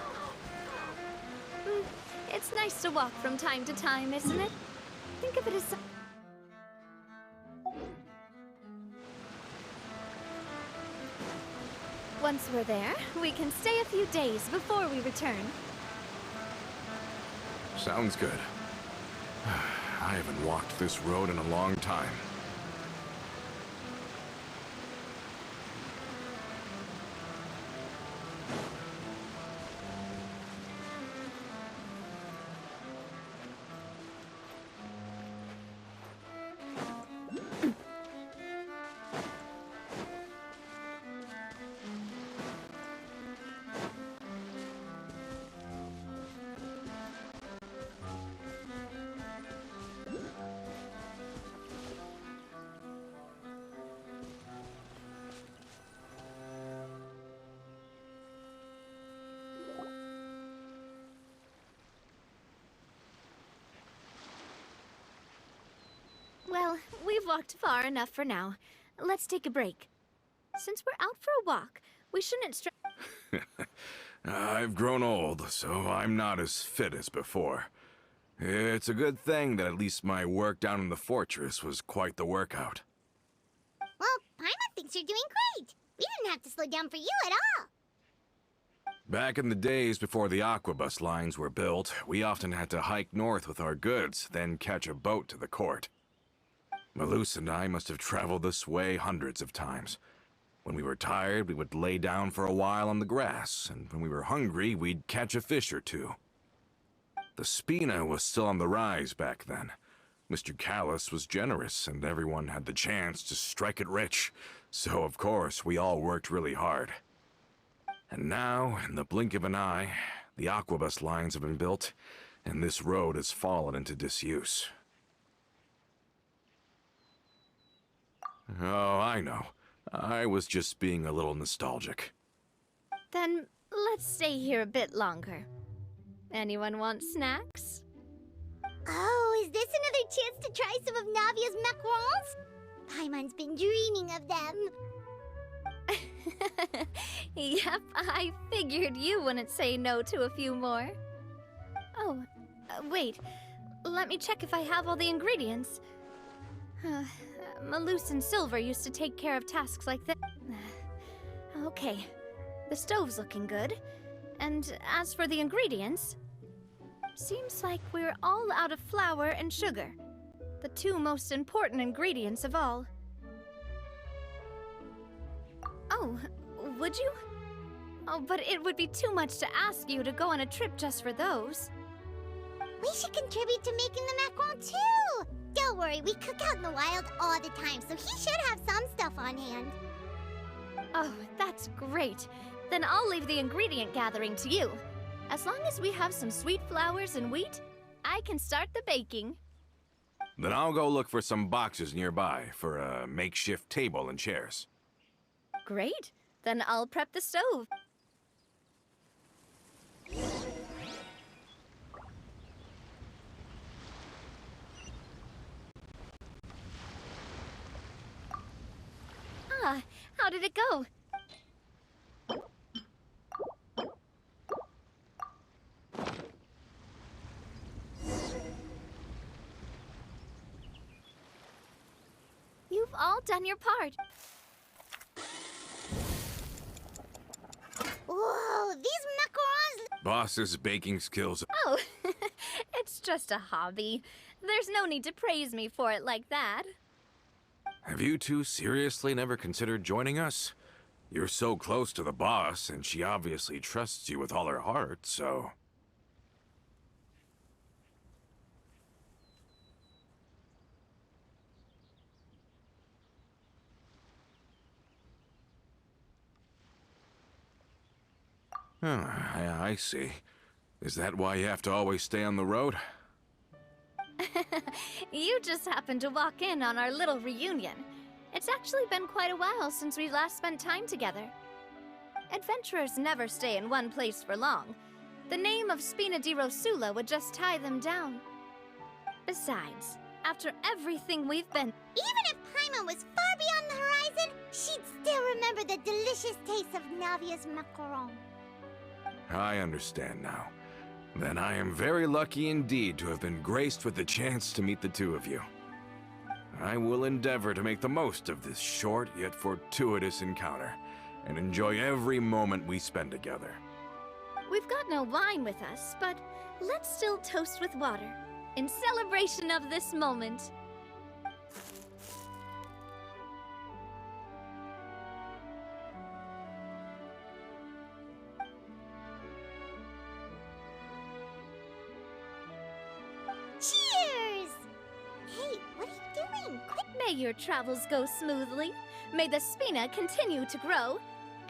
It's nice to walk from time to time, isn't it? Think of it as... Once we're there, we can stay a few days before we return.
Sounds good. I haven't walked this road in a long time.
Well, we've walked far enough for now. Let's take a break. Since we're out for a walk, we shouldn't
I've grown old, so I'm not as fit as before. It's a good thing that at least my work down in the fortress was quite the workout.
Well, Paimon thinks you're doing great. We didn't have to slow down for you at all.
Back in the days before the aquabus lines were built, we often had to hike north with our goods, then catch a boat to the court. Malus and I must have traveled this way hundreds of times. When we were tired, we would lay down for a while on the grass, and when we were hungry, we'd catch a fish or two. The Spina was still on the rise back then. Mr. Callus was generous, and everyone had the chance to strike it rich. So, of course, we all worked really hard. And now, in the blink of an eye, the aquabus lines have been built, and this road has fallen into disuse. Oh, I know. I was just being a little nostalgic.
Then let's stay here a bit longer. Anyone want snacks?
Oh, is this another chance to try some of Navia's macarons? Paimon's been dreaming of them.
Yep, I figured you wouldn't say no to a few more. Oh, wait. Let me check if I have all the ingredients. Malus and Silver used to take care of tasks like this. Okay, the stove's looking good. And as for the ingredients, seems like we're all out of flour and sugar, the two most important ingredients of all. Oh, would you? Oh, but it would be too much to ask you to go on a trip just for those.
We should contribute to making the macaron too! Don't worry, we cook out in the wild all the time, so he should have some stuff on hand.
Oh, that's great. Then I'll leave the ingredient gathering to you. As long as we have some sweet flours and wheat, I can start the baking.
Then I'll go look for some boxes nearby for a makeshift table and chairs.
Great. Then I'll prep the stove. Ah, how did it go? You've all done your part.
Whoa, these macarons...
Boss's baking skills.
Oh, it's just a hobby. There's no need to praise me for it like that.
Have you two seriously never considered joining us? You're so close to the boss, and she obviously trusts you with all her heart, so... I see. Is that why you have to always stay on the road?
You just happened to walk in on our little reunion. It's actually been quite a while since we last spent time together. Adventurers never stay in one place for long. The name of Spina di Rosula would just tie them down. Besides, after everything we've been...
Even if Paimon was far beyond the horizon, she'd still remember the delicious taste of Navia's macaron.
I understand now. Then I am very lucky indeed to have been graced with the chance to meet the two of you. I will endeavor to make the most of this short yet fortuitous encounter, and enjoy every moment we spend together.
We've got no wine with us, but let's still toast with water, in celebration of this moment.
Cheers! Hey, what are you doing? Quick!
May your travels go smoothly, may the Spina continue to grow,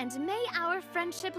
and may our friendship...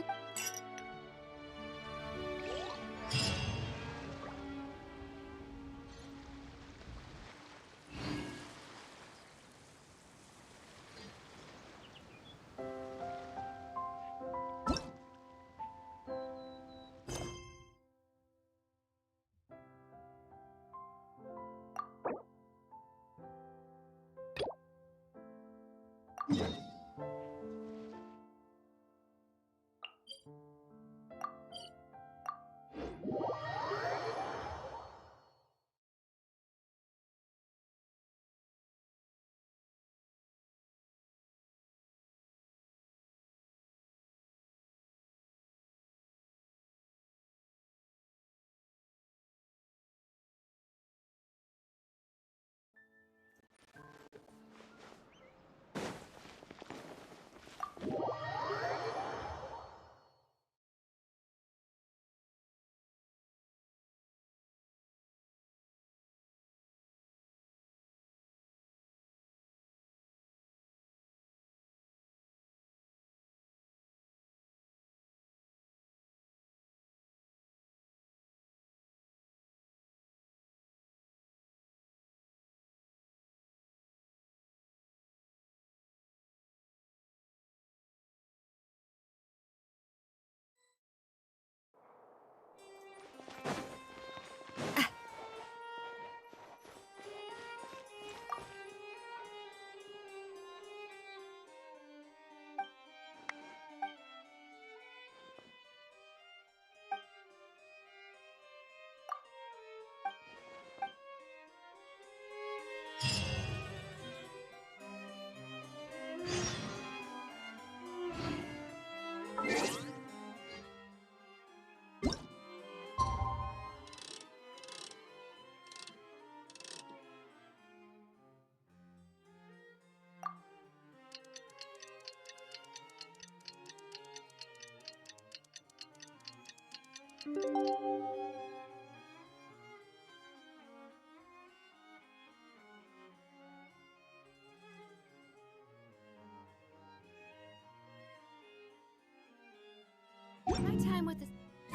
My time with the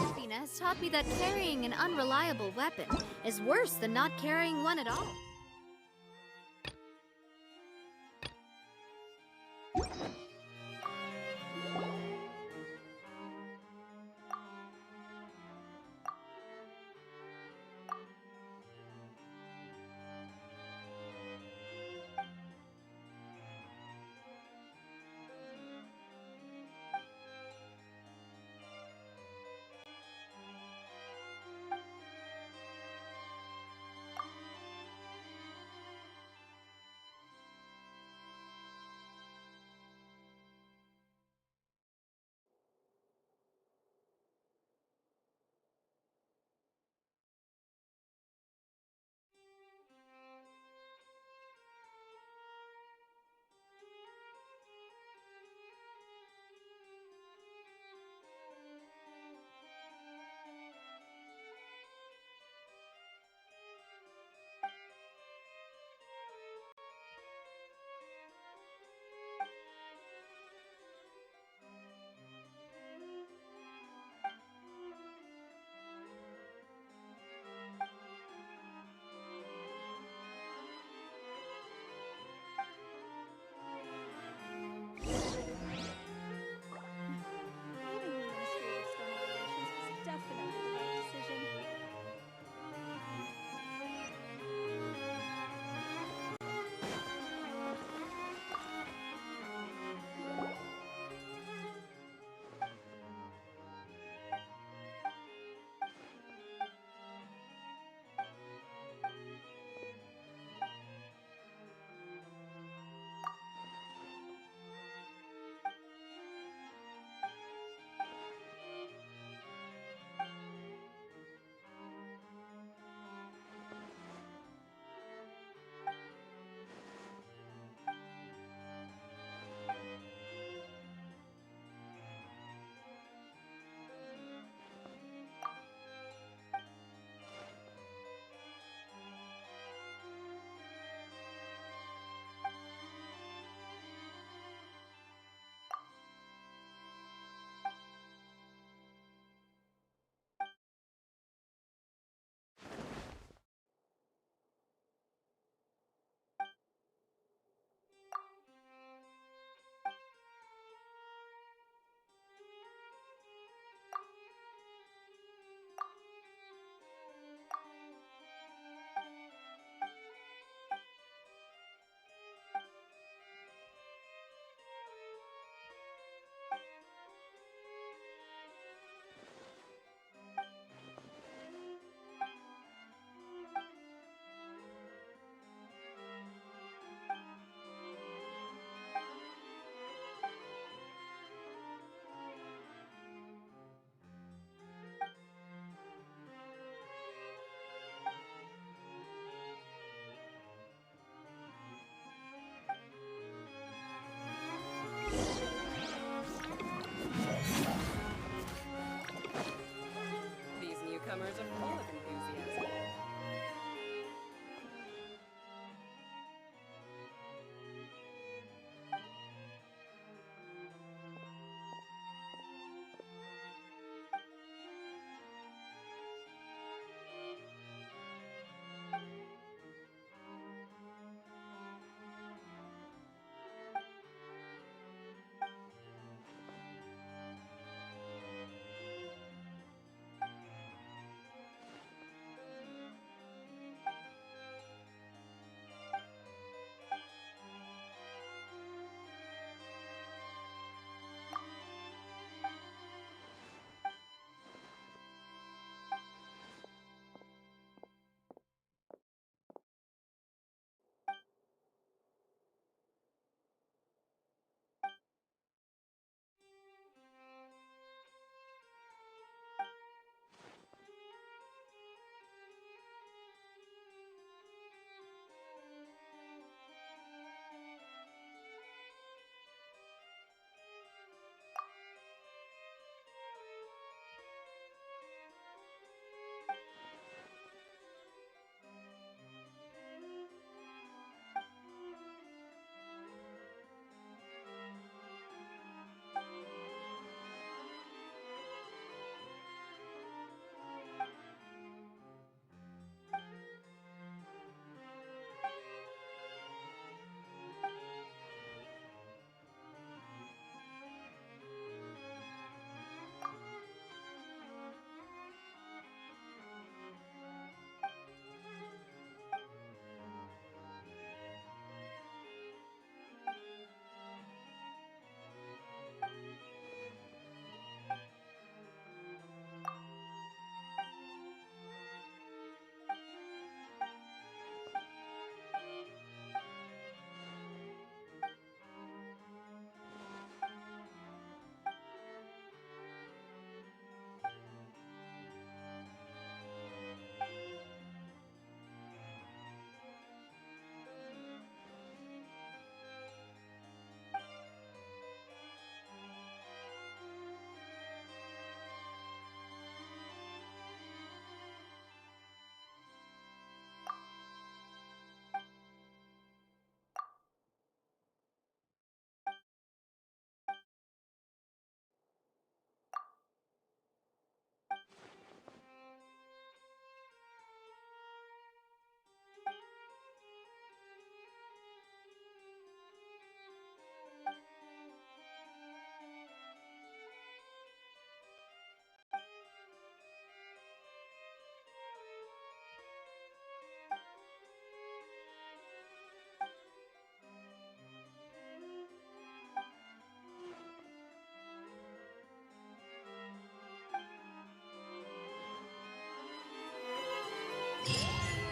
Sphina has taught me that carrying an unreliable weapon is worse than not carrying one at all.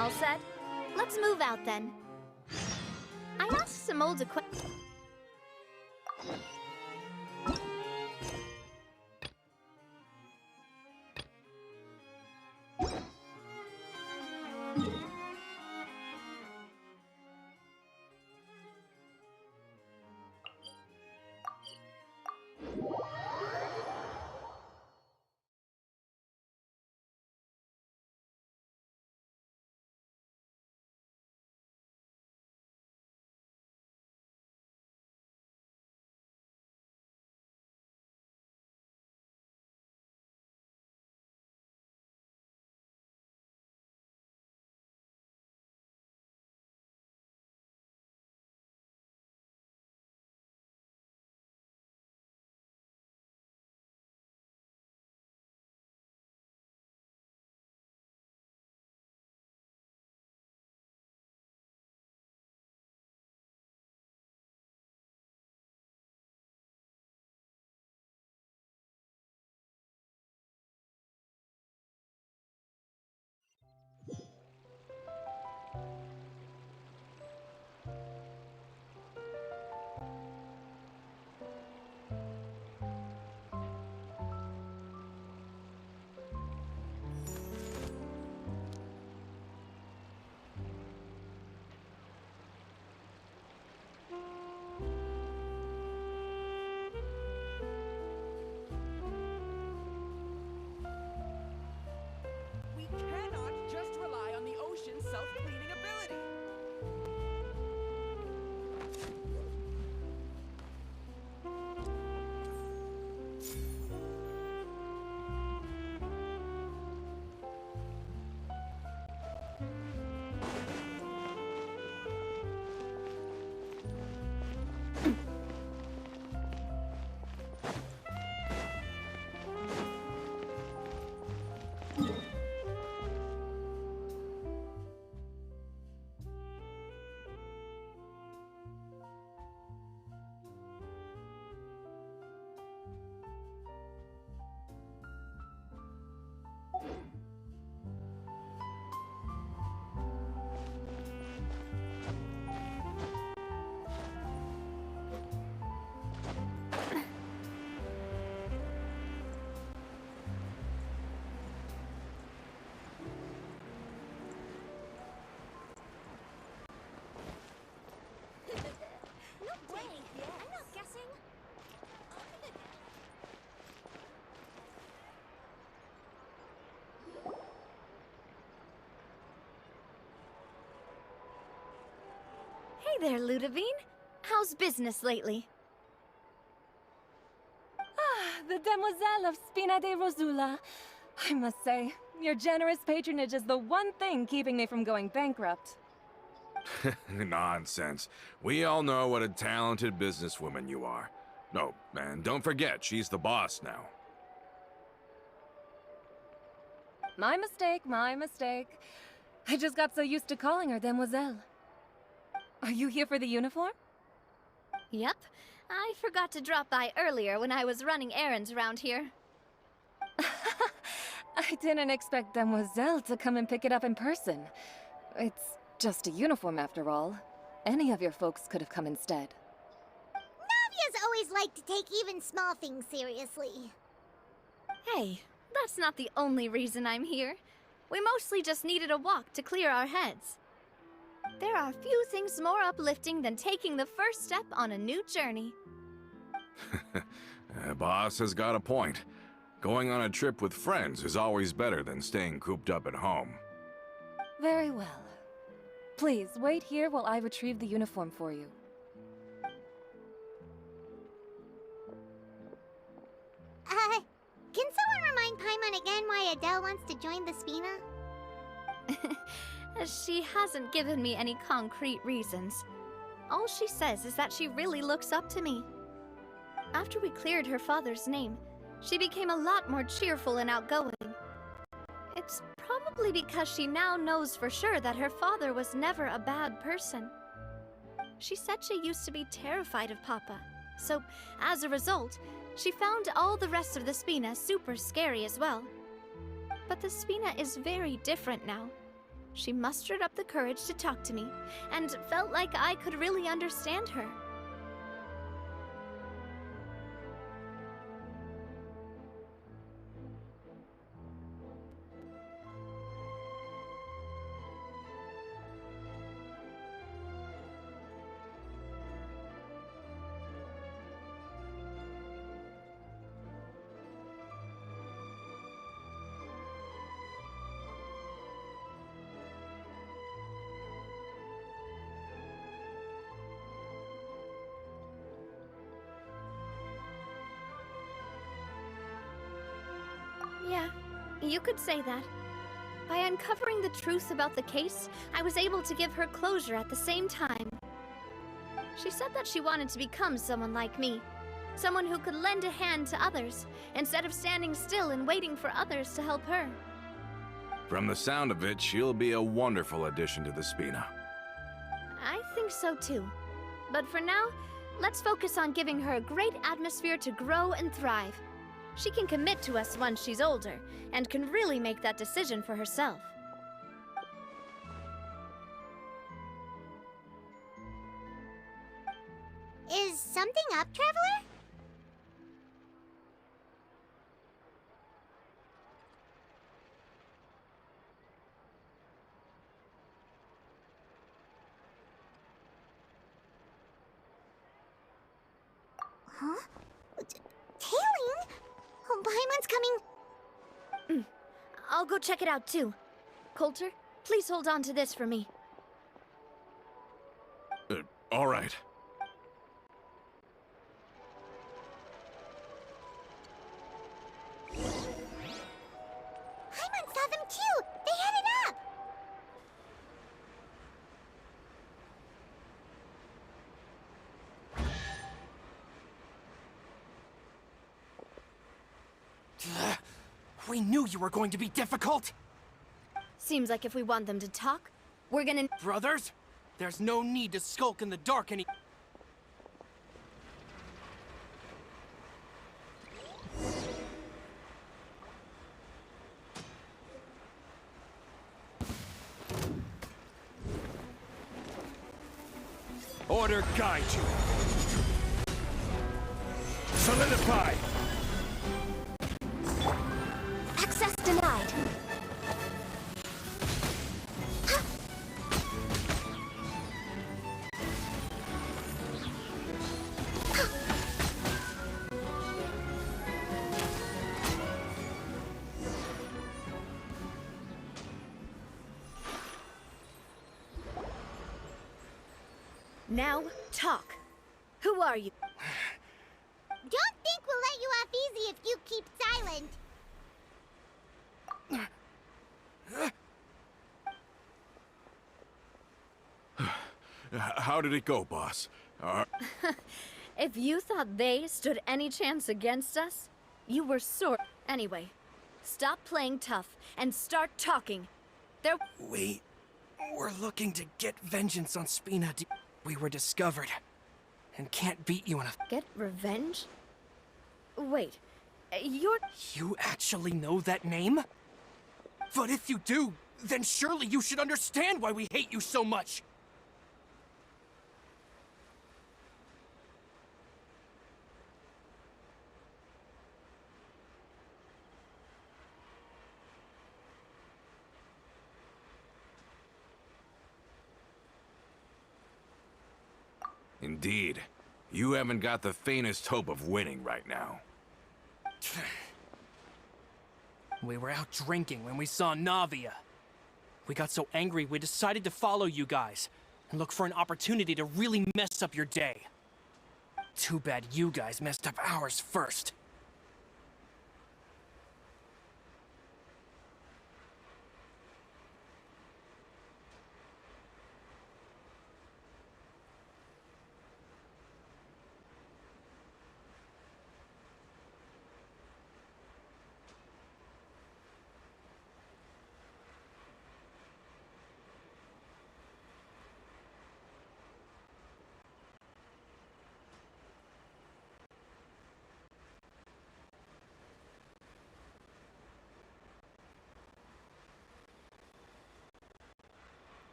All set? Let's move out then. I asked some old acquaintances.
We cannot just rely on the ocean's self-cleaning ability.
No way! I'm not guessing. Hey there, Ludovine. How's business lately?
Ah, the demoiselle of Spina de Rosula. I must say, your generous patronage is the one thing keeping me from going bankrupt.
Nonsense. We all know what a talented businesswoman you are. No, and don't forget, she's the boss now.
My mistake, my mistake. I just got so used to calling her demoiselle. Are you here for the uniform?
Yep. I forgot to drop by earlier when I was running errands around here.
I didn't expect demoiselle to come and pick it up in person. It's just a uniform after all. Any of your folks could have come instead.
Navia's always liked to take even small things seriously.
Hey, that's not the only reason I'm here. We mostly just needed a walk to clear our heads. There are few things more uplifting than taking the first step on a new journey.
Boss has got a point. Going on a trip with friends is always better than staying cooped up at home.
Very well. Please, wait here while I retrieve the uniform for you.
Can someone remind Paimon again why Adele wants to join the Spina?
She hasn't given me any concrete reasons. All she says is that she really looks up to me. After we cleared her father's name, she became a lot more cheerful and outgoing. It's probably because she now knows for sure that her father was never a bad person. She said she used to be terrified of Papa, so as a result, she found all the rest of the Spina super scary as well. But the Spina is very different now. She mustered up the courage to talk to me, and felt like I could really understand her. Yeah, you could say that. By uncovering the truth about the case, I was able to give her closure at the same time. She said that she wanted to become someone like me. Someone who could lend a hand to others, instead of standing still and waiting for others to help her.
From the sound of it, she'll be a wonderful addition to the Spina.
I think so too. But for now, let's focus on giving her a great atmosphere to grow and thrive. She can commit to us once she's older, and can really make that decision for herself.
Is something up, Traveler? Huh? Tailing? Oh, Paimon's coming.
I'll go check it out too. Coulter, please hold on to this for me.
All right.
Paimon saw them too! They headed up!
We knew you were going to be difficult!
Seems like if we want them to talk, we're gonna...
Brothers, there's no need to skulk in the dark any...
Order guide you. Solidify.
Access denied. Now, talk. Who are you?
Don't think we'll let you off easy if you keep silent.
How did it go, boss?
If you thought they stood any chance against us, you were sore. Anyway, stop playing tough and start talking.
We were looking to get vengeance on Spina. We were discovered, and can't beat you in a...
Get revenge? Wait, you're...
You actually know that name? But if you do, then surely you should understand why we hate you so much!
Indeed. You haven't got the faintest hope of winning right now.
We were out drinking when we saw Navia. We got so angry we decided to follow you guys and look for an opportunity to really mess up your day. Too bad you guys messed up ours first.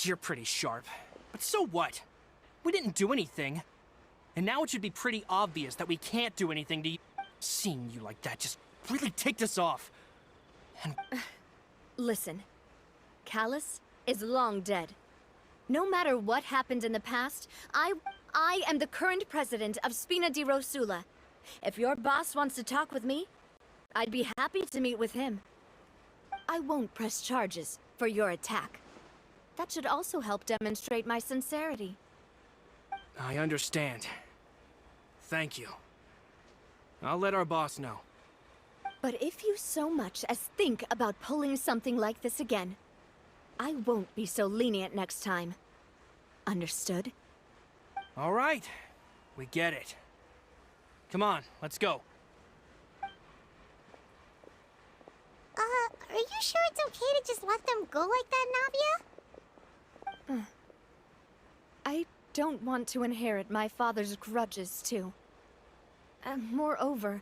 You're pretty sharp. But so what? We didn't do anything. And now it should be pretty obvious that we can't do anything to you. Seeing you like that just really ticked us off. And
Listen, Callus is long dead. No matter what happened in the past, I am the current president of Spina di Rosula. If your boss wants to talk with me, I'd be happy to meet with him. I won't press charges for your attack. That should also help demonstrate my sincerity.
I understand. Thank you. I'll let our boss know.
But if you so much as think about pulling something like this again, I won't be so lenient next time. Understood?
All right. We get it. Come on, let's go.
Are you sure it's okay to just let them go like that, Navia?
I don't want to inherit my father's grudges, too. Moreover,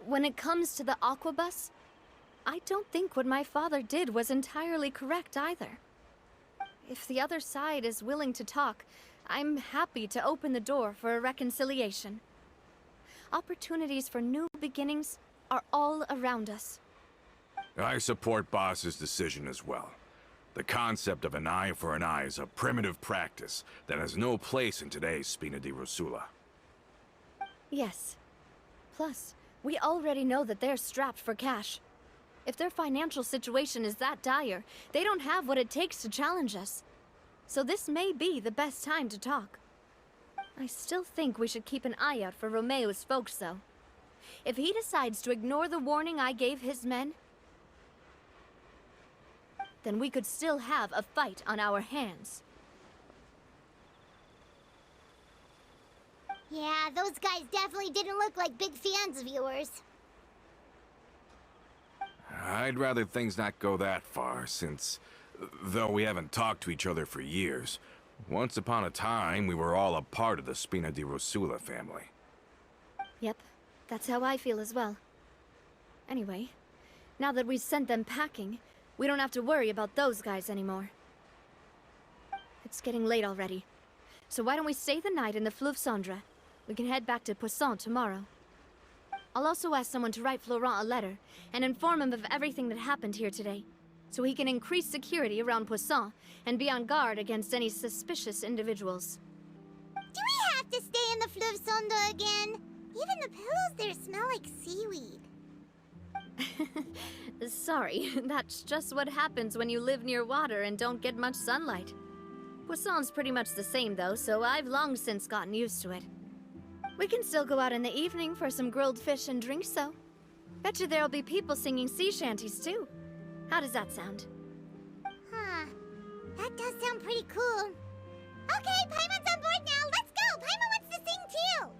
when it comes to the Aquabus, I don't think what my father did was entirely correct either. If the other side is willing to talk, I'm happy to open the door for a reconciliation. Opportunities for new beginnings are all around us.
I support Boss's decision as well. The concept of an eye for an eye is a primitive practice that has no place in today's Spina di Rosula.
Yes. Plus, we already know that they're strapped for cash. If their financial situation is that dire, they don't have what it takes to challenge us. So this may be the best time to talk. I still think we should keep an eye out for Romeo's folks, though. If he decides to ignore the warning I gave his men, then we could still have a fight on our hands.
Yeah, those guys definitely didn't look like big fans of yours.
I'd rather things not go that far, since, though we haven't talked to each other for years, once upon a time we were all a part of the Spina di Rosula family.
Yep, that's how I feel as well. Anyway, now that we've sent them packing, we don't have to worry about those guys anymore. It's getting late already, so why don't we stay the night in the Fleuve Cendre? We can head back to Poisson tomorrow. I'll also ask someone to write Florent a letter and inform him of everything that happened here today, so he can increase security around Poisson and be on guard against any suspicious individuals.
Do we have to stay in the Fleuve Cendre again? Even the pillows there smell like seaweed.
Sorry, that's just what happens when you live near water and don't get much sunlight. Poisson's pretty much the same though, so I've long since gotten used to it. We can still go out in the evening for some grilled fish and drinks though. Betcha there'll be people singing sea shanties too. How does that sound?
Huh. That does sound pretty cool. Okay, Paimon's on board now. Let's go! Paimon wants to sing too!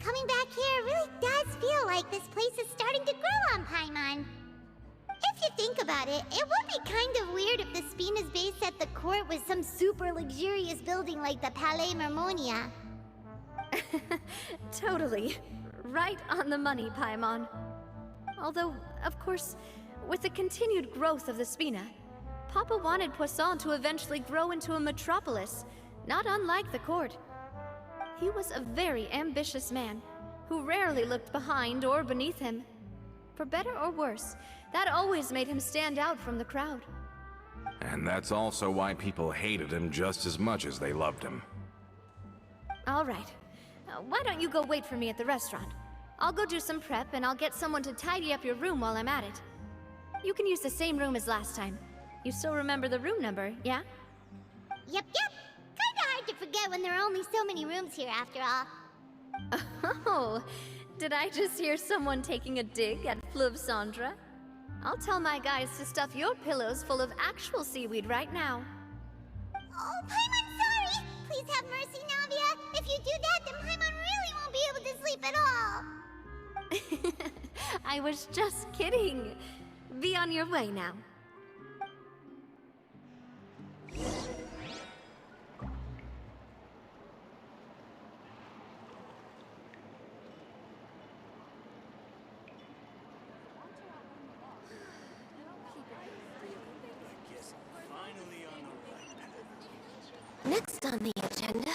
Coming back here really does feel like this place is starting to grow on Paimon. If you think about it, it would be kind of weird if the Spina's base at the court was some super luxurious building like the Palais Mermonia.
Totally. Right on the money, Paimon. Although, of course, with the continued growth of the Spina, Papa wanted Poisson to eventually grow into a metropolis, not unlike the court. He was a very ambitious man, who rarely looked behind or beneath him. For better or worse, that always made him stand out from the crowd.
And that's also why people hated him just as much as they loved him.
All right. Why don't you go wait for me at the restaurant? I'll go do some prep, and I'll get someone to tidy up your room while I'm at it. You can use the same room as last time. You still remember the room number, yeah?
Yep. Kinda hard to forget when there are only so many rooms here after all.
Oh, did I just hear someone taking a dig at Fleuve Cendre? I'll tell my guys to stuff your pillows full of actual seaweed right now.
Oh, Paimon's sorry! Please have mercy, Navia! If you do that, then Paimon really won't be able to sleep at all!
I was just kidding. Be on your way now.
Next on the agenda.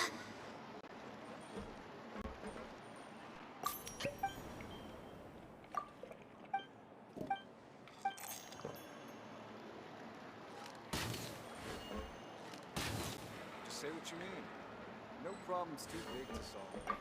Just say what you mean. No problem's too big to solve.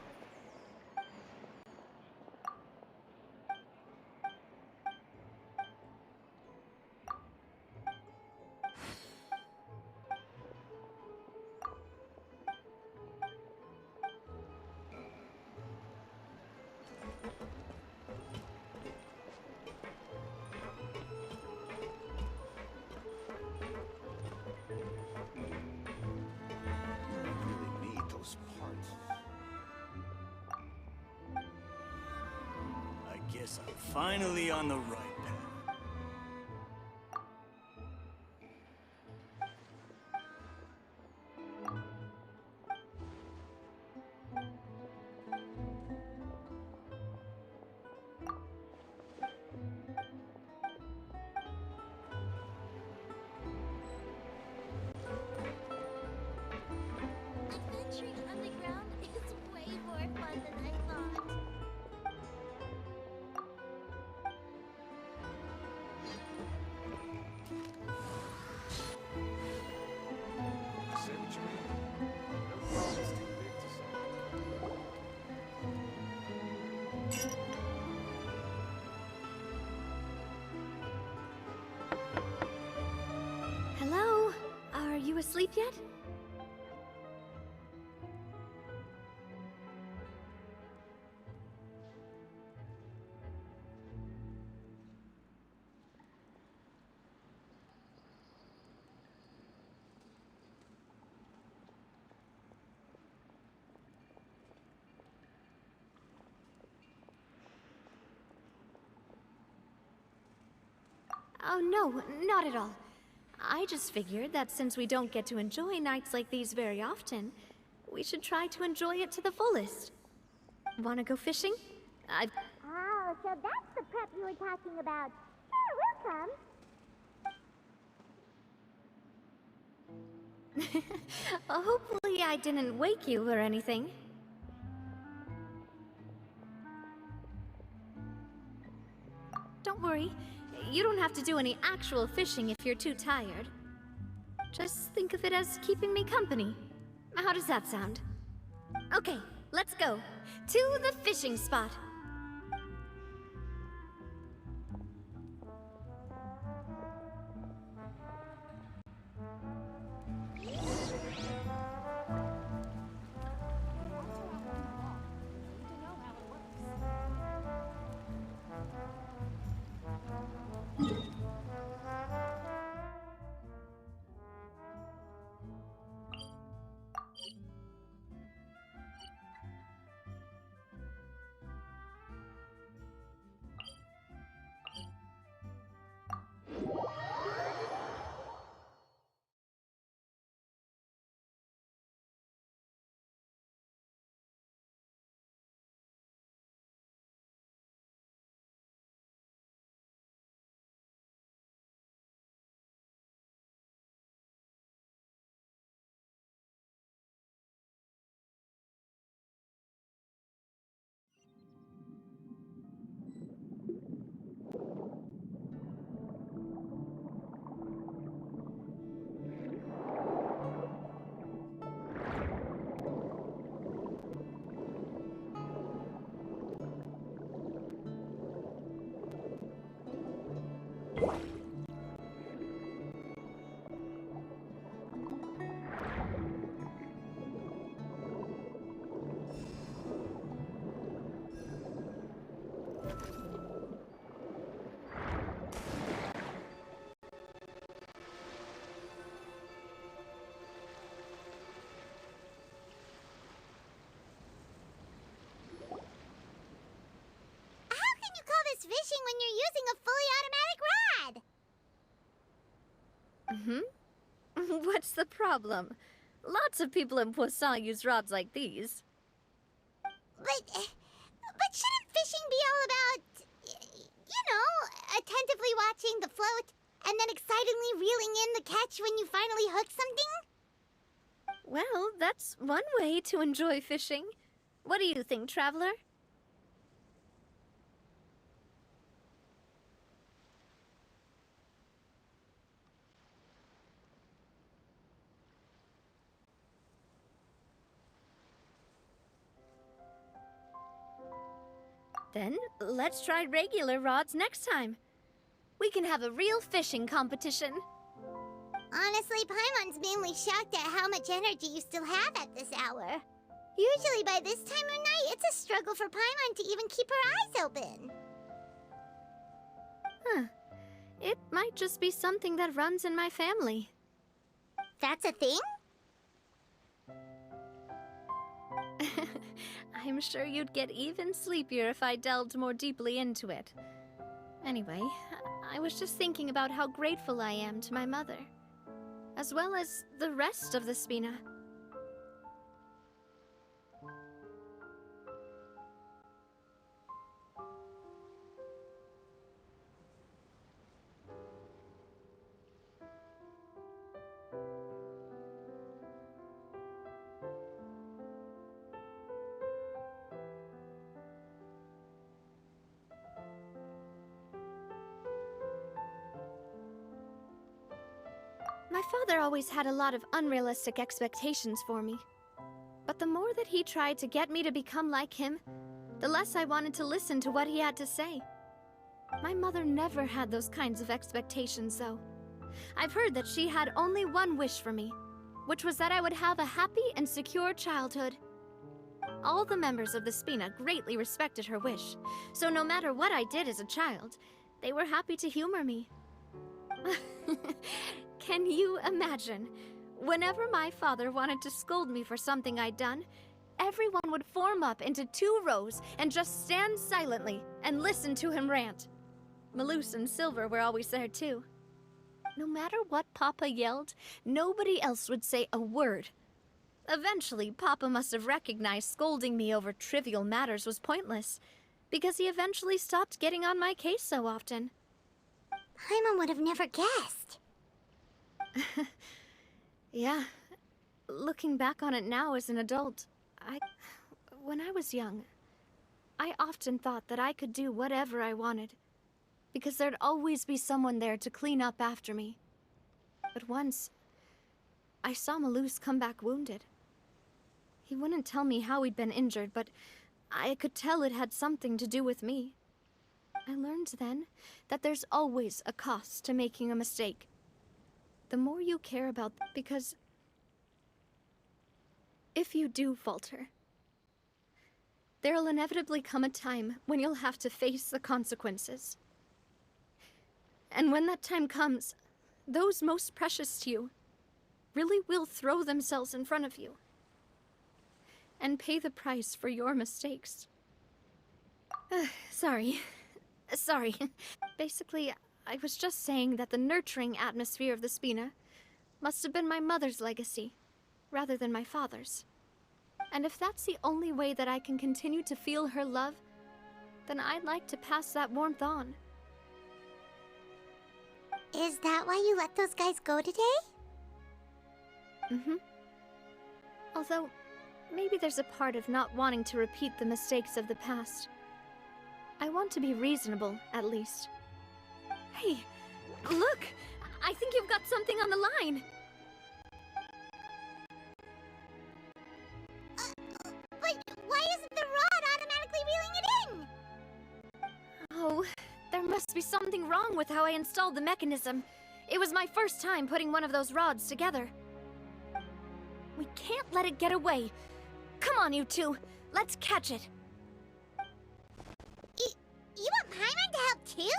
Guess I'm finally on the right path.
Adventuring underground is way more fun than I thought.
Say what you mean. No problem's too big to solve.
Hello? Are you asleep yet? Oh, no, not at all. I just figured that since we don't get to enjoy nights like these very often, we should try to enjoy it to the fullest. Wanna go fishing?
Oh, so that's the prep you were talking about. Sure, we'll come.
Hopefully I didn't wake you or anything. Don't worry. You don't have to do any actual fishing if you're too tired. Just think of it as keeping me company. How does that sound? Okay, let's go. To the fishing spot.
fishing when you're using a fully automatic rod?
What's the problem? Lots of people in Poisson use rods like these.
But shouldn't fishing be all about, attentively watching the float and then excitedly reeling in the catch when you finally hook something?
Well, that's one way to enjoy fishing. What do you think, Traveler? Then, let's try regular rods next time. We can have a real fishing competition.
Honestly, Paimon's mainly shocked at how much energy you still have at this hour. Usually by this time of night, it's a struggle for Paimon to even keep her eyes open.
Huh. It might just be something that runs in my family.
That's a thing?
I'm sure you'd get even sleepier if I delved more deeply into it. Anyway, I was just thinking about how grateful I am to my mother, as well as the rest of the Spina. My father always had a lot of unrealistic expectations for me. But the more that he tried to get me to become like him, the less I wanted to listen to what he had to say. My mother never had those kinds of expectations, though. I've heard that she had only one wish for me, which was that I would have a happy and secure childhood. All the members of the Spina greatly respected her wish, so no matter what I did as a child, they were happy to humor me. Can you imagine? Whenever my father wanted to scold me for something I'd done, everyone would form up into 2 rows and just stand silently and listen to him rant. Malus and Silver were always there too. No matter what Papa yelled, nobody else would say a word. Eventually, Papa must have recognized scolding me over trivial matters was pointless, because he eventually stopped getting on my case so often.
Paimon would have never guessed.
Yeah. Looking back on it now as an adult, when I was young, I often thought that I could do whatever I wanted, because there'd always be someone there to clean up after me. But once, I saw Malus come back wounded. He wouldn't tell me how he'd been injured, but I could tell it had something to do with me. I learned then that there's always a cost to making a mistake. The more you care about, because if you do falter, there'll inevitably come a time when you'll have to face the consequences. And when that time comes, those most precious to you really will throw themselves in front of you and pay the price for your mistakes. Sorry. Basically, I was just saying that the nurturing atmosphere of the Spina must have been my mother's legacy, rather than my father's. And if that's the only way that I can continue to feel her love, then I'd like to pass that warmth on.
Is that why you let those guys go today?
Mm-hmm. Although, maybe there's a part of not wanting to repeat the mistakes of the past. I want to be reasonable, at least. Hey, look! I think you've got something on the line!
But why isn't the rod automatically reeling it in?
Oh, there must be something wrong with how I installed the mechanism. It was my first time putting one of those rods together. We can't let it get away. Come on, you two. Let's catch it.
You want Paimon to help too?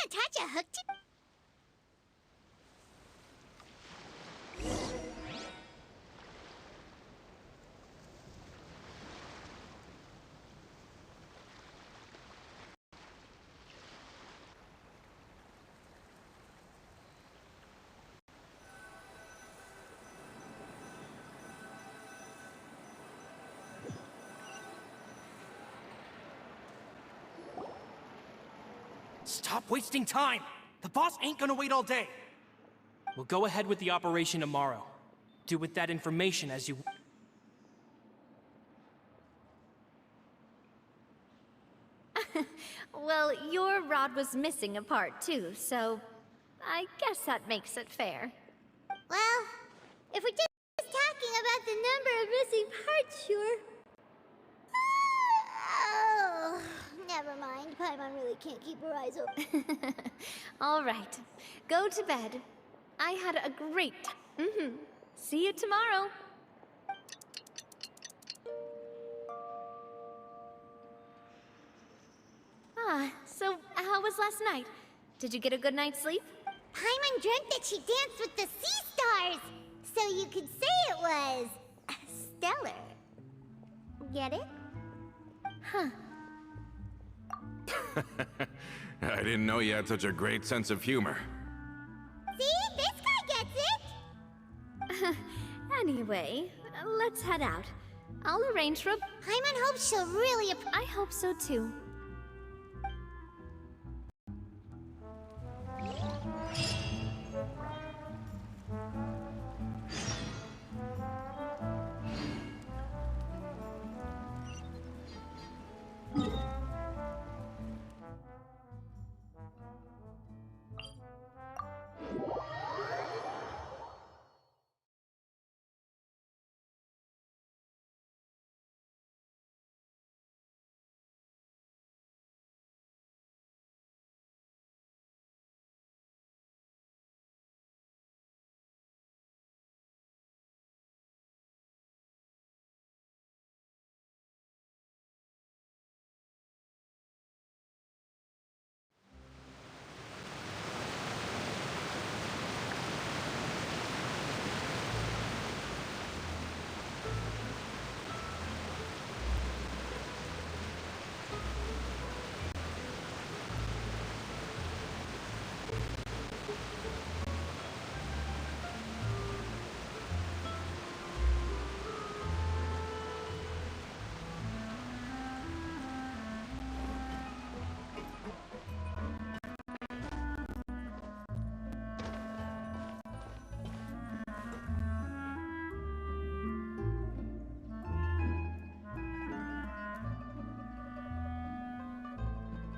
attach a hook to...
Stop wasting time! The boss ain't gonna wait all day! We'll go ahead with the operation tomorrow. Do with that information as you...
Well, your rod was missing a part too, so I guess that makes it fair.
Well, if we're just talking about the number of missing parts, sure. Oh, never mind. Paimon really can't keep her eyes open.
All right, go to bed. I had a great time. See you tomorrow. So how was last night? Did you get a good night's sleep?
Paimon dreamt that she danced with the sea stars, so you could say it was stellar. Get it?
Huh.
I didn't know you had such a great sense of humor.
See? This guy gets it!
Anyway, let's head out. I'll arrange for a...
Paimon hopes she'll really
I hope so too.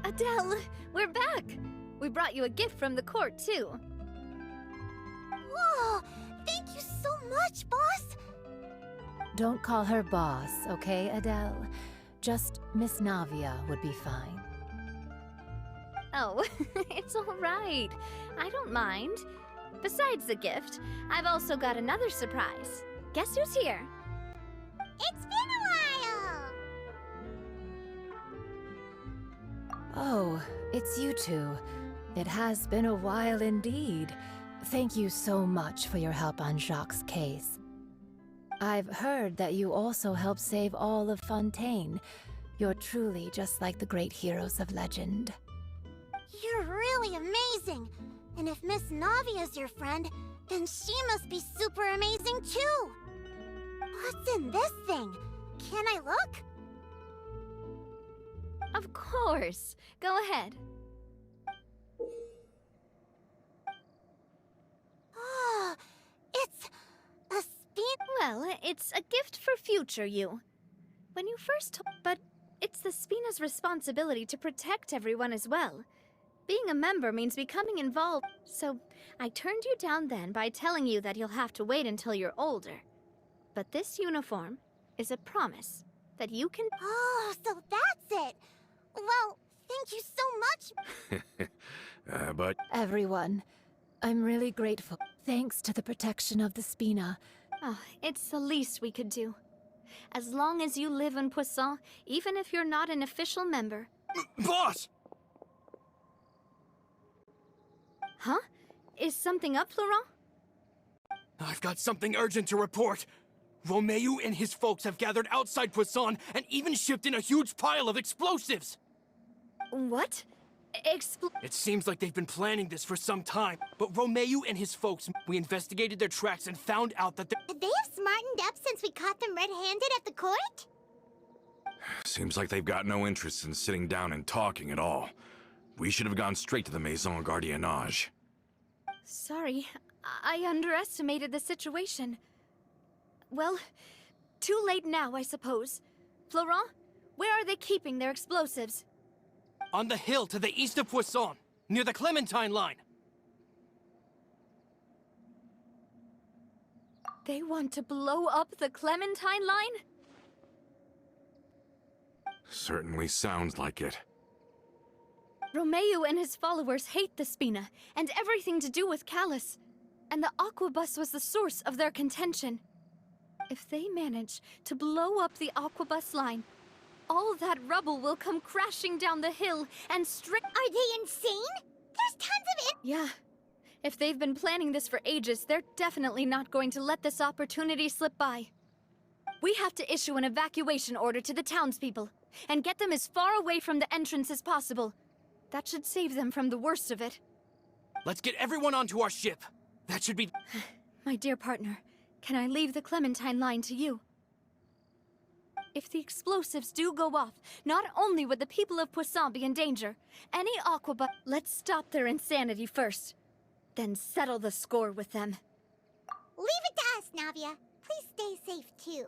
Adele, we're back! We brought you a gift from the court, too.
Whoa! Thank you so much, boss!
Don't call her boss, okay, Adele? Just Miss Navia would be fine.
Oh, it's all right. I don't mind. Besides the gift, I've also got another surprise. Guess who's here?
It's been a while!
Oh, it's you two. It has been a while indeed. Thank you so much for your help on Jacques' case. I've heard that you also helped save all of Fontaine. You're truly just like the great heroes of legend.
You're really amazing! And if Miss Navia's your friend, then she must be super amazing too! What's in this thing? Can I look?
Of course. Go ahead.
Oh, it's a
Well, it's a gift for future you. When you first but it's the Spina's responsibility to protect everyone as well. Being a member means becoming involved, so I turned you down then by telling you that you'll have to wait until you're older. But this uniform is a promise that you can...
Oh, so that's it! Well, thank you so much!
But...
Everyone, I'm really grateful. Thanks to the protection of the Spina.
Oh, it's the least we could do. As long as you live in Poisson, even if you're not an official member...
Boss!
Huh? Is something up, Florent?
I've got something urgent to report. Romeu and his folks have gathered outside Poisson and even shipped in a huge pile of explosives.
What?
It seems like they've been planning this for some time, but Romeu and his folks, we investigated their tracks and found out that
Could they have smartened up since we caught them red-handed at the court?
Seems like they've got no interest in sitting down and talking at all. We should have gone straight to the Maison Gardiennage.
Sorry, I underestimated the situation. Well, too late now, I suppose. Florent, where are they keeping their explosives?
on the hill to the east of Poisson, near the Clementine line.
They want to blow up the Clementine line?
Certainly sounds like it.
Romeu and his followers hate the Spina, and everything to do with Callus. And the Aquabus was the source of their contention. If they manage to blow up the Aquabus line, all that rubble will come crashing down the hill and
Are they insane? There's tons of it.
Yeah. If they've been planning this for ages, they're definitely not going to let this opportunity slip by. We have to issue an evacuation order to the townspeople, and get them as far away from the entrance as possible. That should save them from the worst of it.
Let's get everyone onto our ship. That should be...
My dear partner, can I leave the Clementine line to you? If the explosives do go off, not only would the people of Poisson be in danger, any Aquabus... Let's stop their insanity first, then settle the score with them.
Leave it to us, Navia. Please stay safe, too.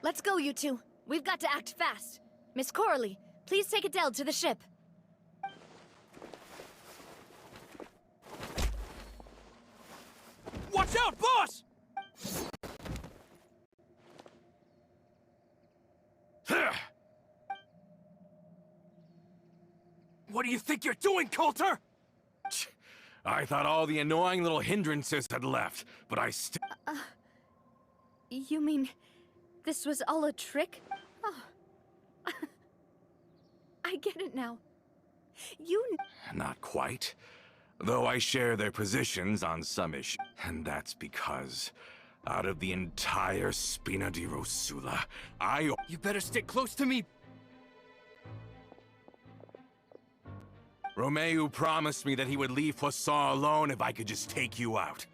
Let's go, you two. We've got to act fast. Miss Coralie, please take Adele to the ship.
Watch out, boss! What do you think you're doing, Coulter?
I thought all the annoying little hindrances had left, but I still...
You mean... this was all a trick? Oh. I get it now.
Not quite. Though I share their positions on some issues. And that's because, out of the entire Spina di Rosula,
You better stick close to me.
Romeu promised me that he would leave Poisson alone if I could just take you out.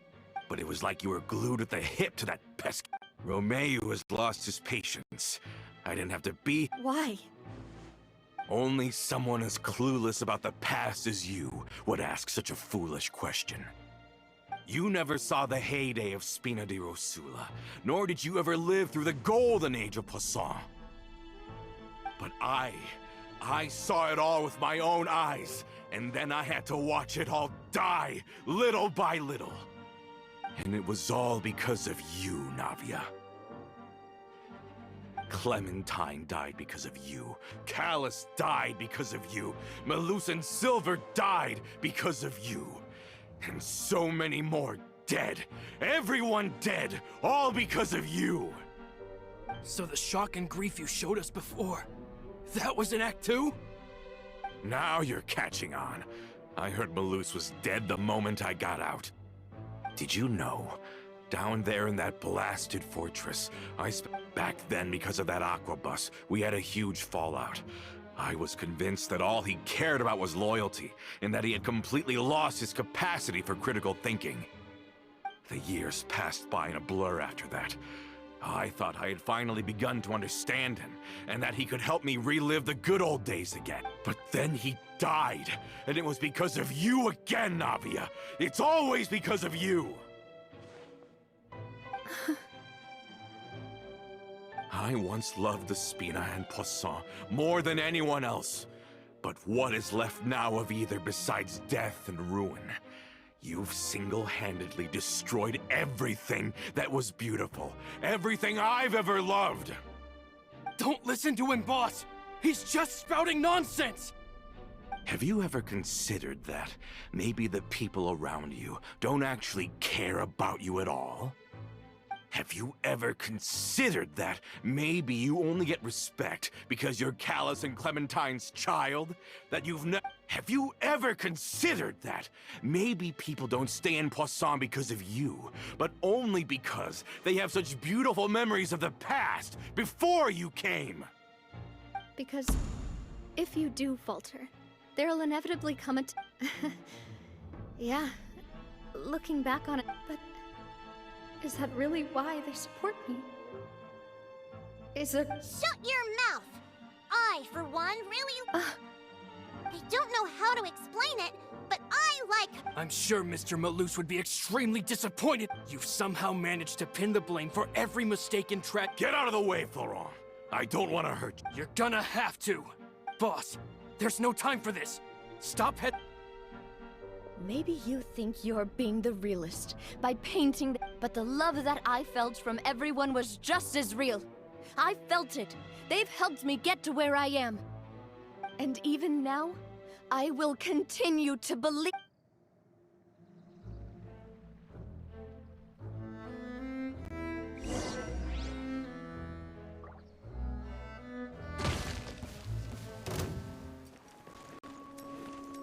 But it was like you were glued at the hip to that pesky... Romeu has lost his patience. I didn't have to be...
Why?
Only someone as clueless about the past as you would ask such a foolish question. You never saw the heyday of Spina di Rosula, nor did you ever live through the golden age of Poisson. But I saw it all with my own eyes, and then I had to watch it all die, little by little. And it was all because of you, Navia. Clementine died because of you. Callus died because of you. Malus and Silver died because of you. And so many more dead. Everyone dead, all because of you.
So the shock and grief you showed us before, that was in Act 2?
Now you're catching on. I heard Malus was dead the moment I got out. Did you know? Down there in that blasted fortress, back then because of that Aquabus, we had a huge fallout. I was convinced that all he cared about was loyalty, and that he had completely lost his capacity for critical thinking. The years passed by in a blur after that. I thought I had finally begun to understand him, and that he could help me relive the good old days again. But then he died, and it was because of you again, Navia. It's always because of you. I once loved the Spina and Poisson more than anyone else. But what is left now of either besides death and ruin? You've single-handedly destroyed everything that was beautiful. Everything I've ever loved.
Don't listen to him, boss! He's just spouting nonsense!
Have you ever considered that maybe the people around you don't actually care about you at all? Have you ever considered that maybe you only get respect because you're Callus and Clementine's child? That Have you ever considered that maybe people don't stay in Poisson because of you, but only because they have such beautiful memories of the past before you came?
Because if you do falter, there'll inevitably come a Yeah, looking back on it, but is that really why they support me? Is it...
Shut your mouth! I, for one, really... I don't know how to explain it, but I like...
I'm sure Mr. Malus would be extremely disappointed. You've somehow managed to pin the blame for every mistake in track.
Get out of the way, Florent. I don't want to hurt you.
You're gonna have to. Boss, there's no time for this. Stop head...
Maybe you think you're being the realist by painting but the love that I felt from everyone was just as real. I felt it. They've helped me get to where I am. And even now, I will continue to believe...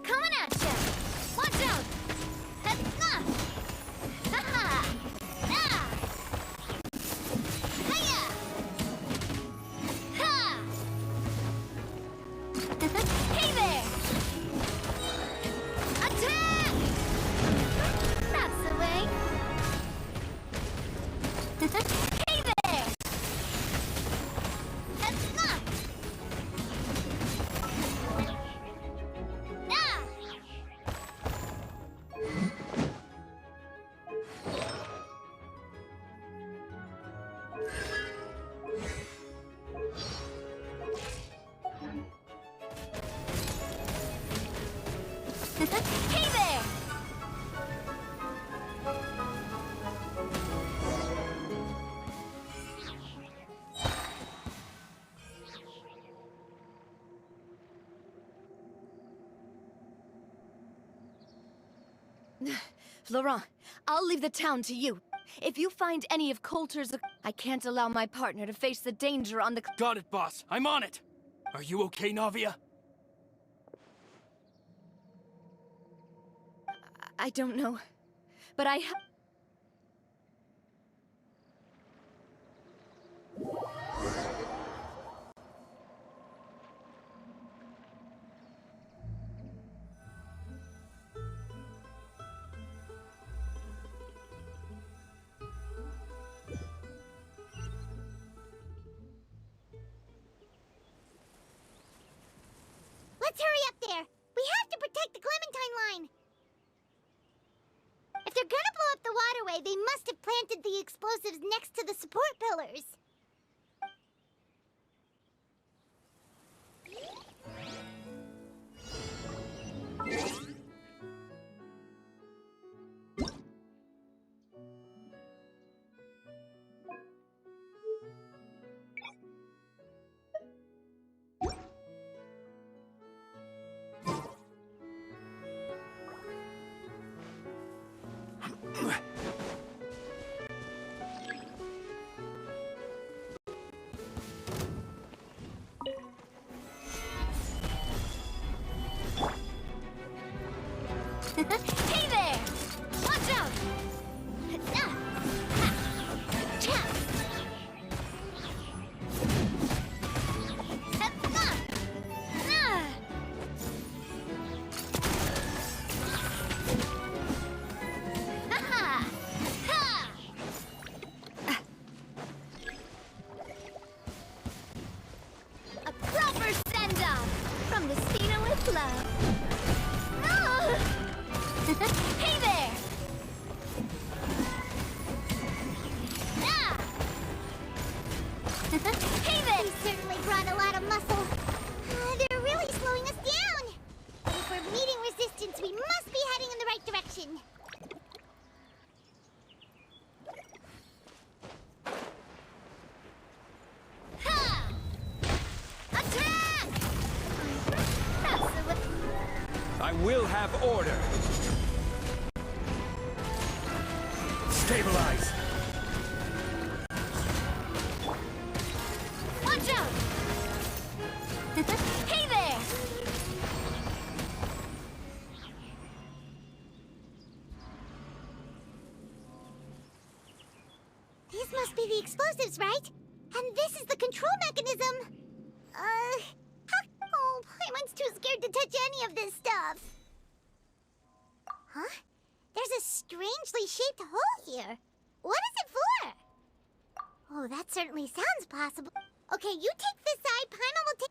Coming at ya! Watch out! Hey there! Attack! That's the way. Hey there! Hey there!
Laurent, I'll leave the town to you. If you find any of Coulter's... I can't allow my partner to face the danger on the...
Got it, boss. I'm on it. Are you okay, Navia?
I don't know, but I ha...
Let's hurry up there! We have to protect the Clementine line! If they're gonna blow up the waterway, they must have planted the explosives next to the support pillars. Hey there! Watch out! A proper send-off from the Spina with love.
will have order. Stabilize.
Watch out! Hey there!
These must be the explosives, right? And this is the control mechanism. Oh, Paimon's too scared to touch any of this stuff. Huh? There's a strangely shaped hole here. What is it for? Oh, that certainly sounds possible. Okay, you take this side, Paimon will take...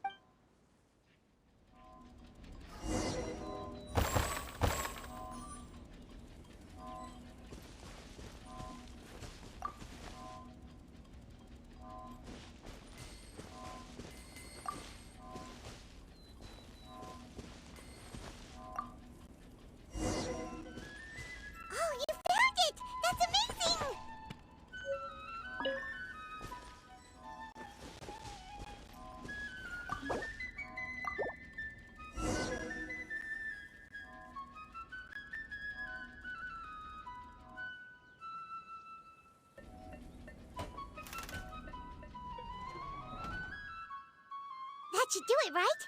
Oh, you found it! That's amazing! That should do it, right?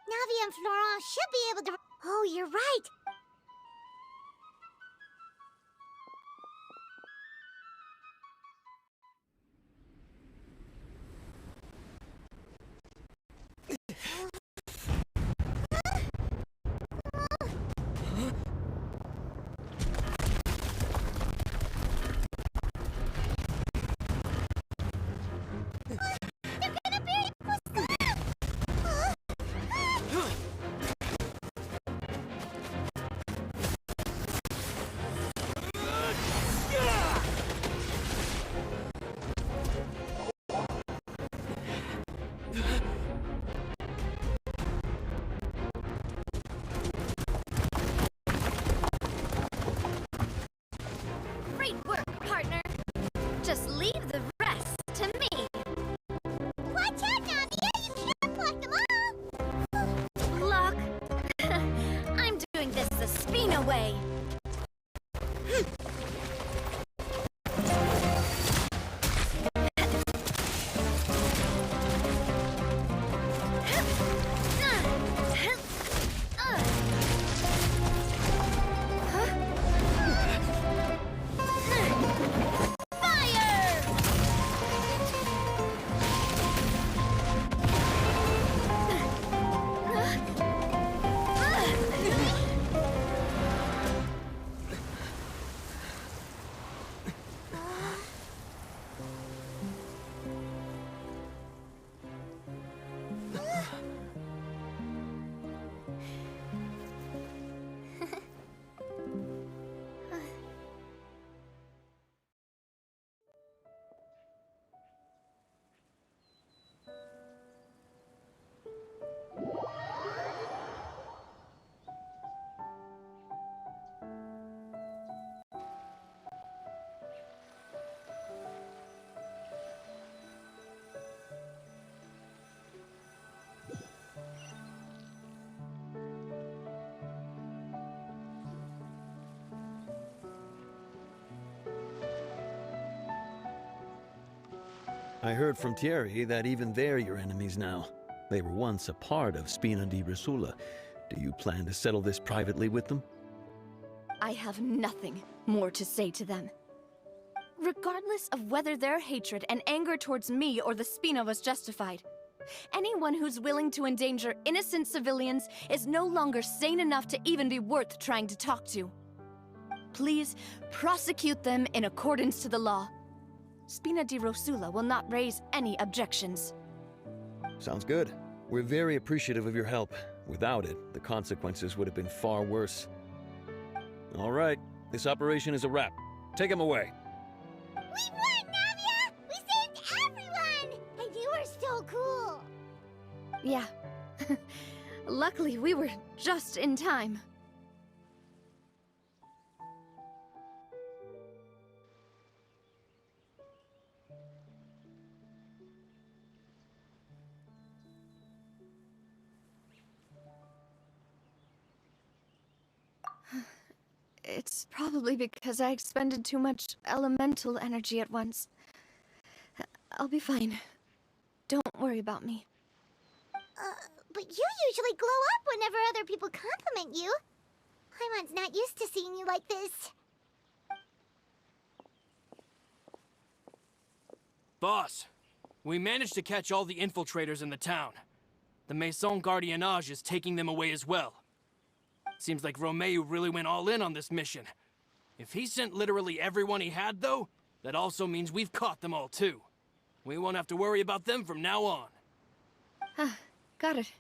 Navia and Florent should be able to... Oh, you're right! They're gonna bury Poseidon!
Great work, partner. Just leave the rest to me.
Watch out, Navia! You can't block them all!
Look, I'm doing this the Spina way.
I heard from Thierry that even they're your enemies now. They were once a part of Spina di Rosula. Do you plan to settle this privately with them?
I have nothing more to say to them. Regardless of whether their hatred and anger towards me or the Spina was justified, anyone who's willing to endanger innocent civilians is no longer sane enough to even be worth trying to talk to. Please prosecute them in accordance to the law. Spina di Rosula will not raise any objections.
Sounds good. We're very appreciative of your help. Without it, the consequences would have been far worse. All right, this operation is a wrap. Take him away.
We won, Navia! We saved everyone! And you were so cool!
Yeah. Luckily, we were just in time. Probably because I expended too much elemental energy at once. I'll be fine. Don't worry about me.
But you usually glow up whenever other people compliment you. Paimon's not used to seeing you like this.
Boss, we managed to catch all the infiltrators in the town. The Maison Gardiennage is taking them away as well. Seems like Romeo really went all in on this mission. If he sent literally everyone he had, though, that also means we've caught them all, too. We won't have to worry about them from now on.
Ah, got it.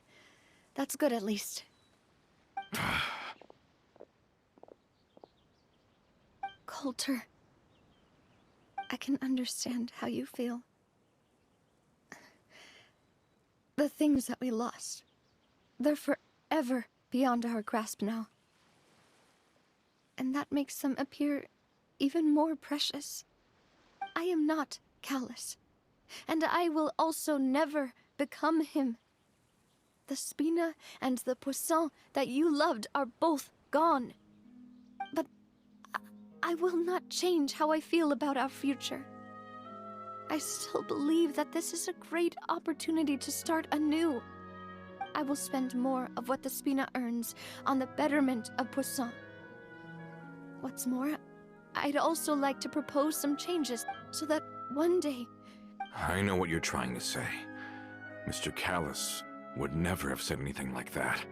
That's good, at least. Coulter, I can understand how you feel. The things that we lost, they're forever beyond our grasp now. And that makes them appear even more precious. I am not callous, and I will also never become him. The Spina and the Poisson that you loved are both gone. But I will not change how I feel about our future. I still believe that this is a great opportunity to start anew. I will spend more of what the Spina earns on the betterment of Poisson. What's more, I'd also like to propose some changes so that one day...
I know what you're trying to say. Mr. Callus would never have said anything like that.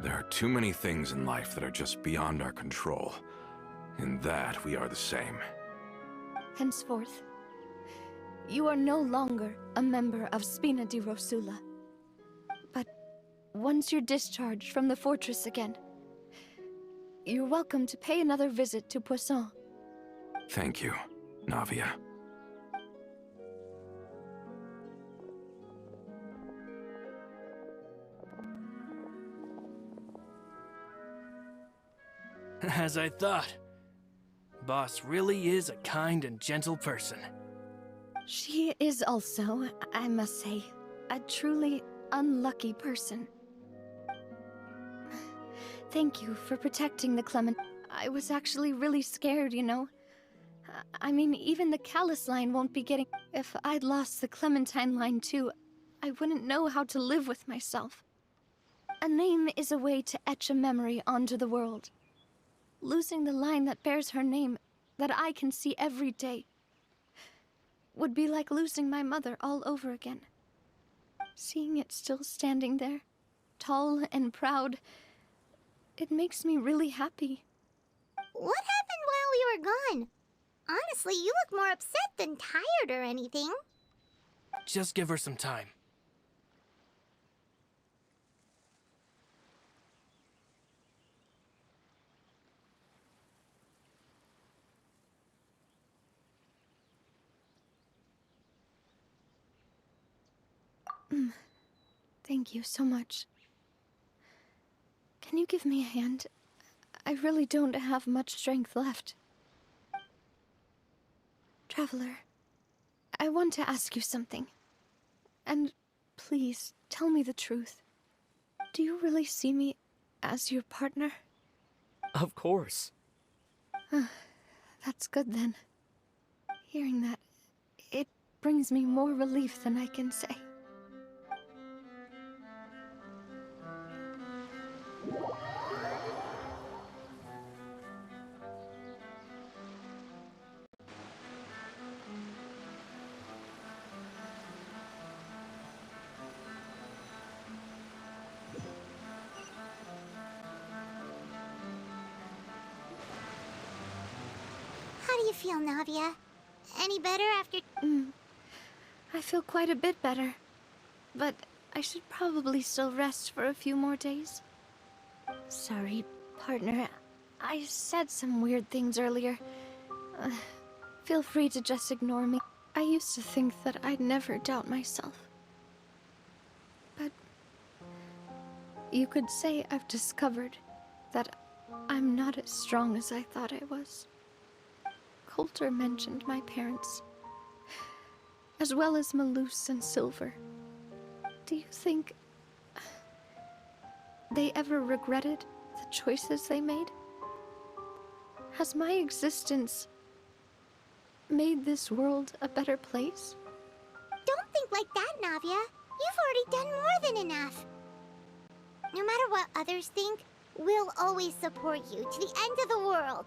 There are too many things in life that are just beyond our control. In that, we are the same.
Henceforth, you are no longer a member of Spina di Rosula. But once you're discharged from the fortress again, you're welcome to pay another visit to Poisson.
Thank you, Navia.
As I thought. Boss really is a kind and gentle person.
She is also, I must say, a truly unlucky person. Thank you for protecting the Clement. I was actually really scared, you know. I mean, even the Callus line won't be getting... If I'd lost the Clementine line too, I wouldn't know how to live with myself. A name is a way to etch a memory onto the world. Losing the line that bears her name, that I can see every day, would be like losing my mother all over again. Seeing it still standing there, tall and proud, it makes me really happy.
What happened while we were gone? Honestly, you look more upset than tired or anything.
Just give her some time.
Thank you so much. Can you give me a hand? I really don't have much strength left. Traveler, I want to ask you something. And please, tell me the truth. Do you really see me as your partner?
Of course.
That's good then. Hearing that, it brings me more relief than I can say.
How do you feel, Navia? Any better after...
I feel quite a bit better. But I should probably still rest for a few more days. Sorry, partner. I said some weird things earlier. Feel free to just ignore me. I used to think that I'd never doubt myself. But you could say I've discovered that I'm not as strong as I thought I was. Coulter mentioned my parents, as well as Malus and Silver. Do you think they ever regretted the choices they made? Has my existence made this world a better place?
Don't think like that, Navia. You've already done more than enough. No matter what others think, we'll always support you to the end of the world.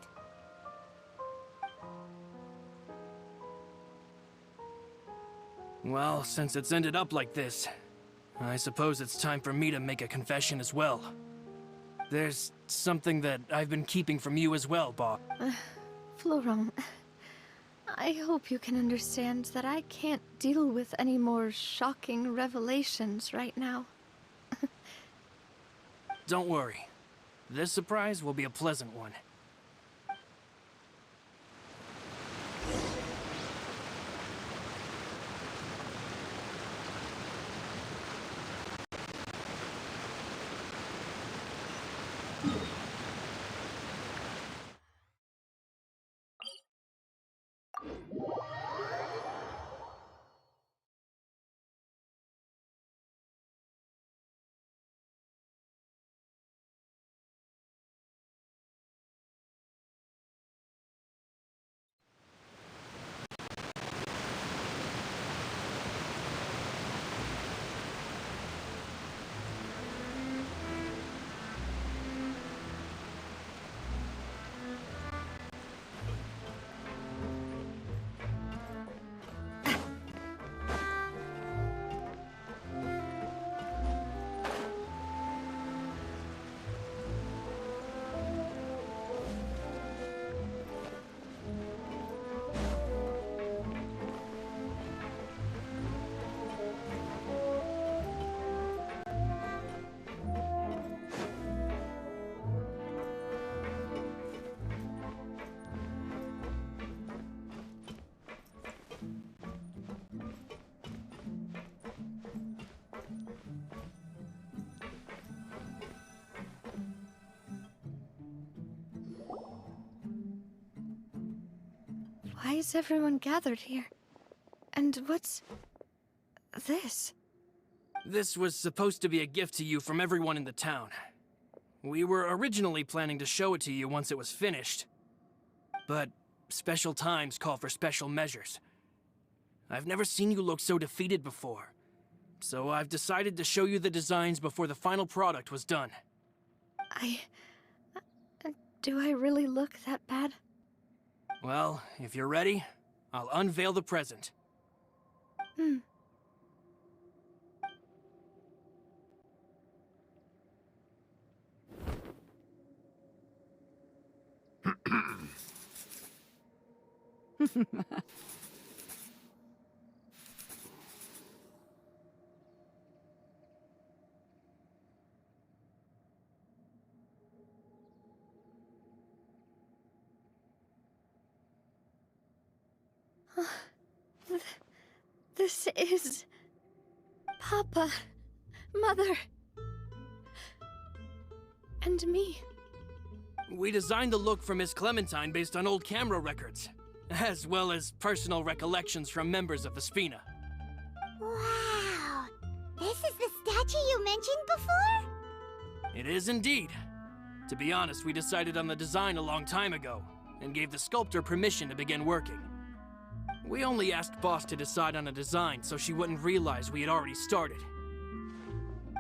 Well, since it's ended up like this, I suppose it's time for me to make a confession as well. There's something that I've been keeping from you as well, Bob.
Florent, I hope you can understand that I can't deal with any more shocking revelations right now.
Don't worry. This surprise will be a pleasant one.
Why is everyone gathered here? And what's this?
This was supposed to be a gift to you from everyone in the town. We were originally planning to show it to you once it was finished. But special times call for special measures. I've never seen you look so defeated before. So I've decided to show you the designs before the final product was done.
Do I really look that bad?
Well, if you're ready, I'll unveil the present.
This is... Papa, Mother, and me.
We designed the look for Miss Clementine based on old camera records, as well as personal recollections from members of the Spina.
Wow! This is the statue you mentioned before?
It is indeed. To be honest, we decided on the design a long time ago, and gave the sculptor permission to begin working. We only asked Boss to decide on a design so she wouldn't realize we had already started.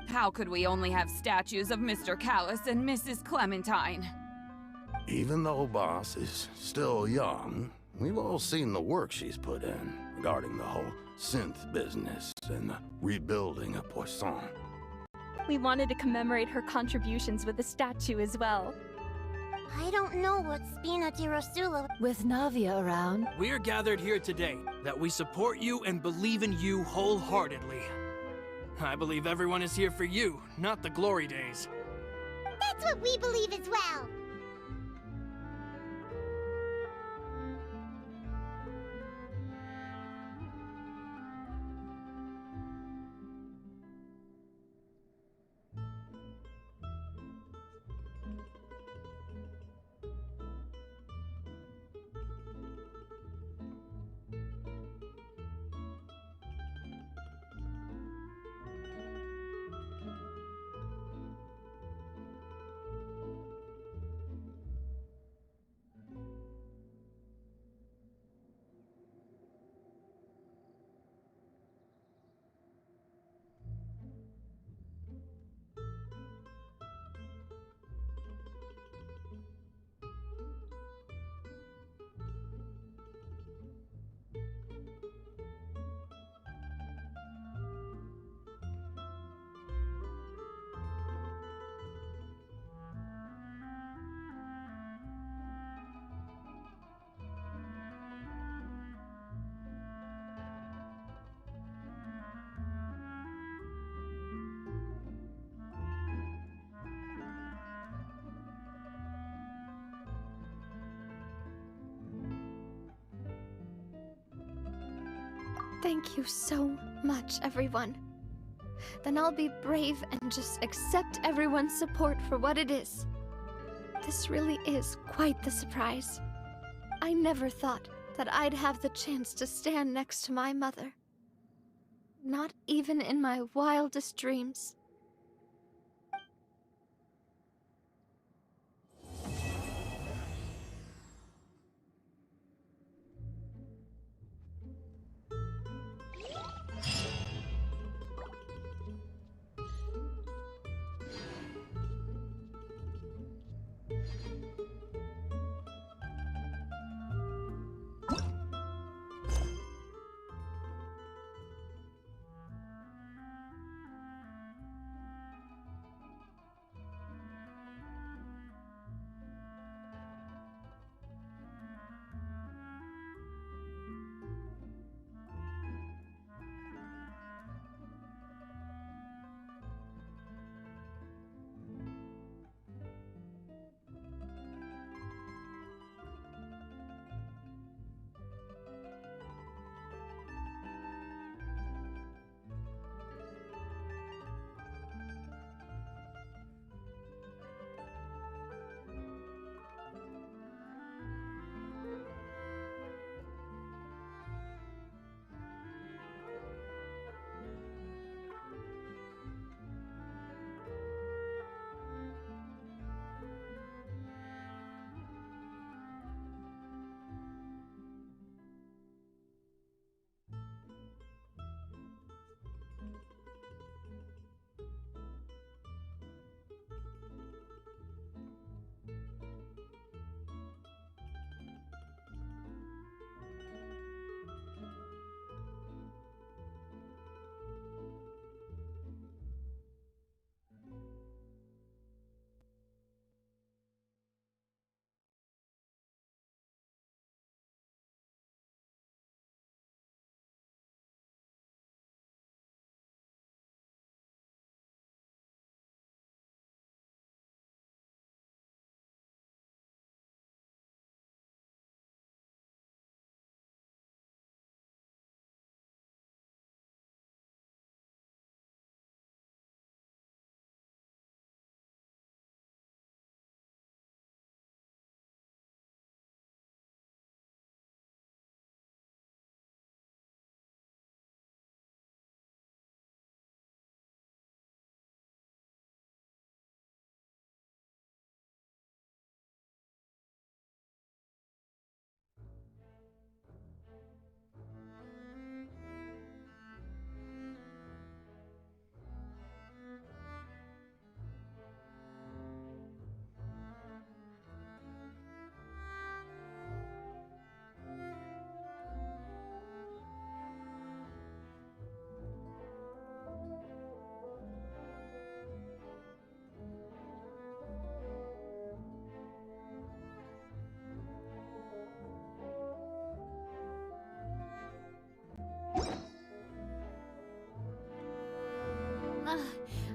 How could we only have statues of Mr. Callus and Mrs. Clementine?
Even though Boss is still young, we've all seen the work she's put in regarding the whole synth business and the rebuilding of Poisson.
We wanted to commemorate her contributions with a statue as well.
I don't know what Spina di Rosula...
With Navia around...
We are gathered here today that we support you and believe in you wholeheartedly. I believe everyone is here for you, not the glory days.
That's what we believe as well!
Thank you so much, everyone. Then I'll be brave and just accept everyone's support for what it is. This really is quite the surprise. I never thought that I'd have the chance to stand next to my mother. Not even in my wildest dreams.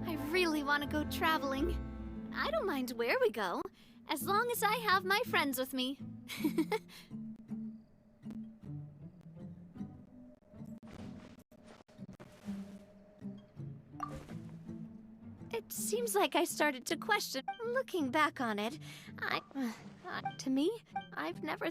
I really want to go traveling. I don't mind where we go, as long as I have my friends with me. It seems like I started to question. Looking back on it, to me, I've never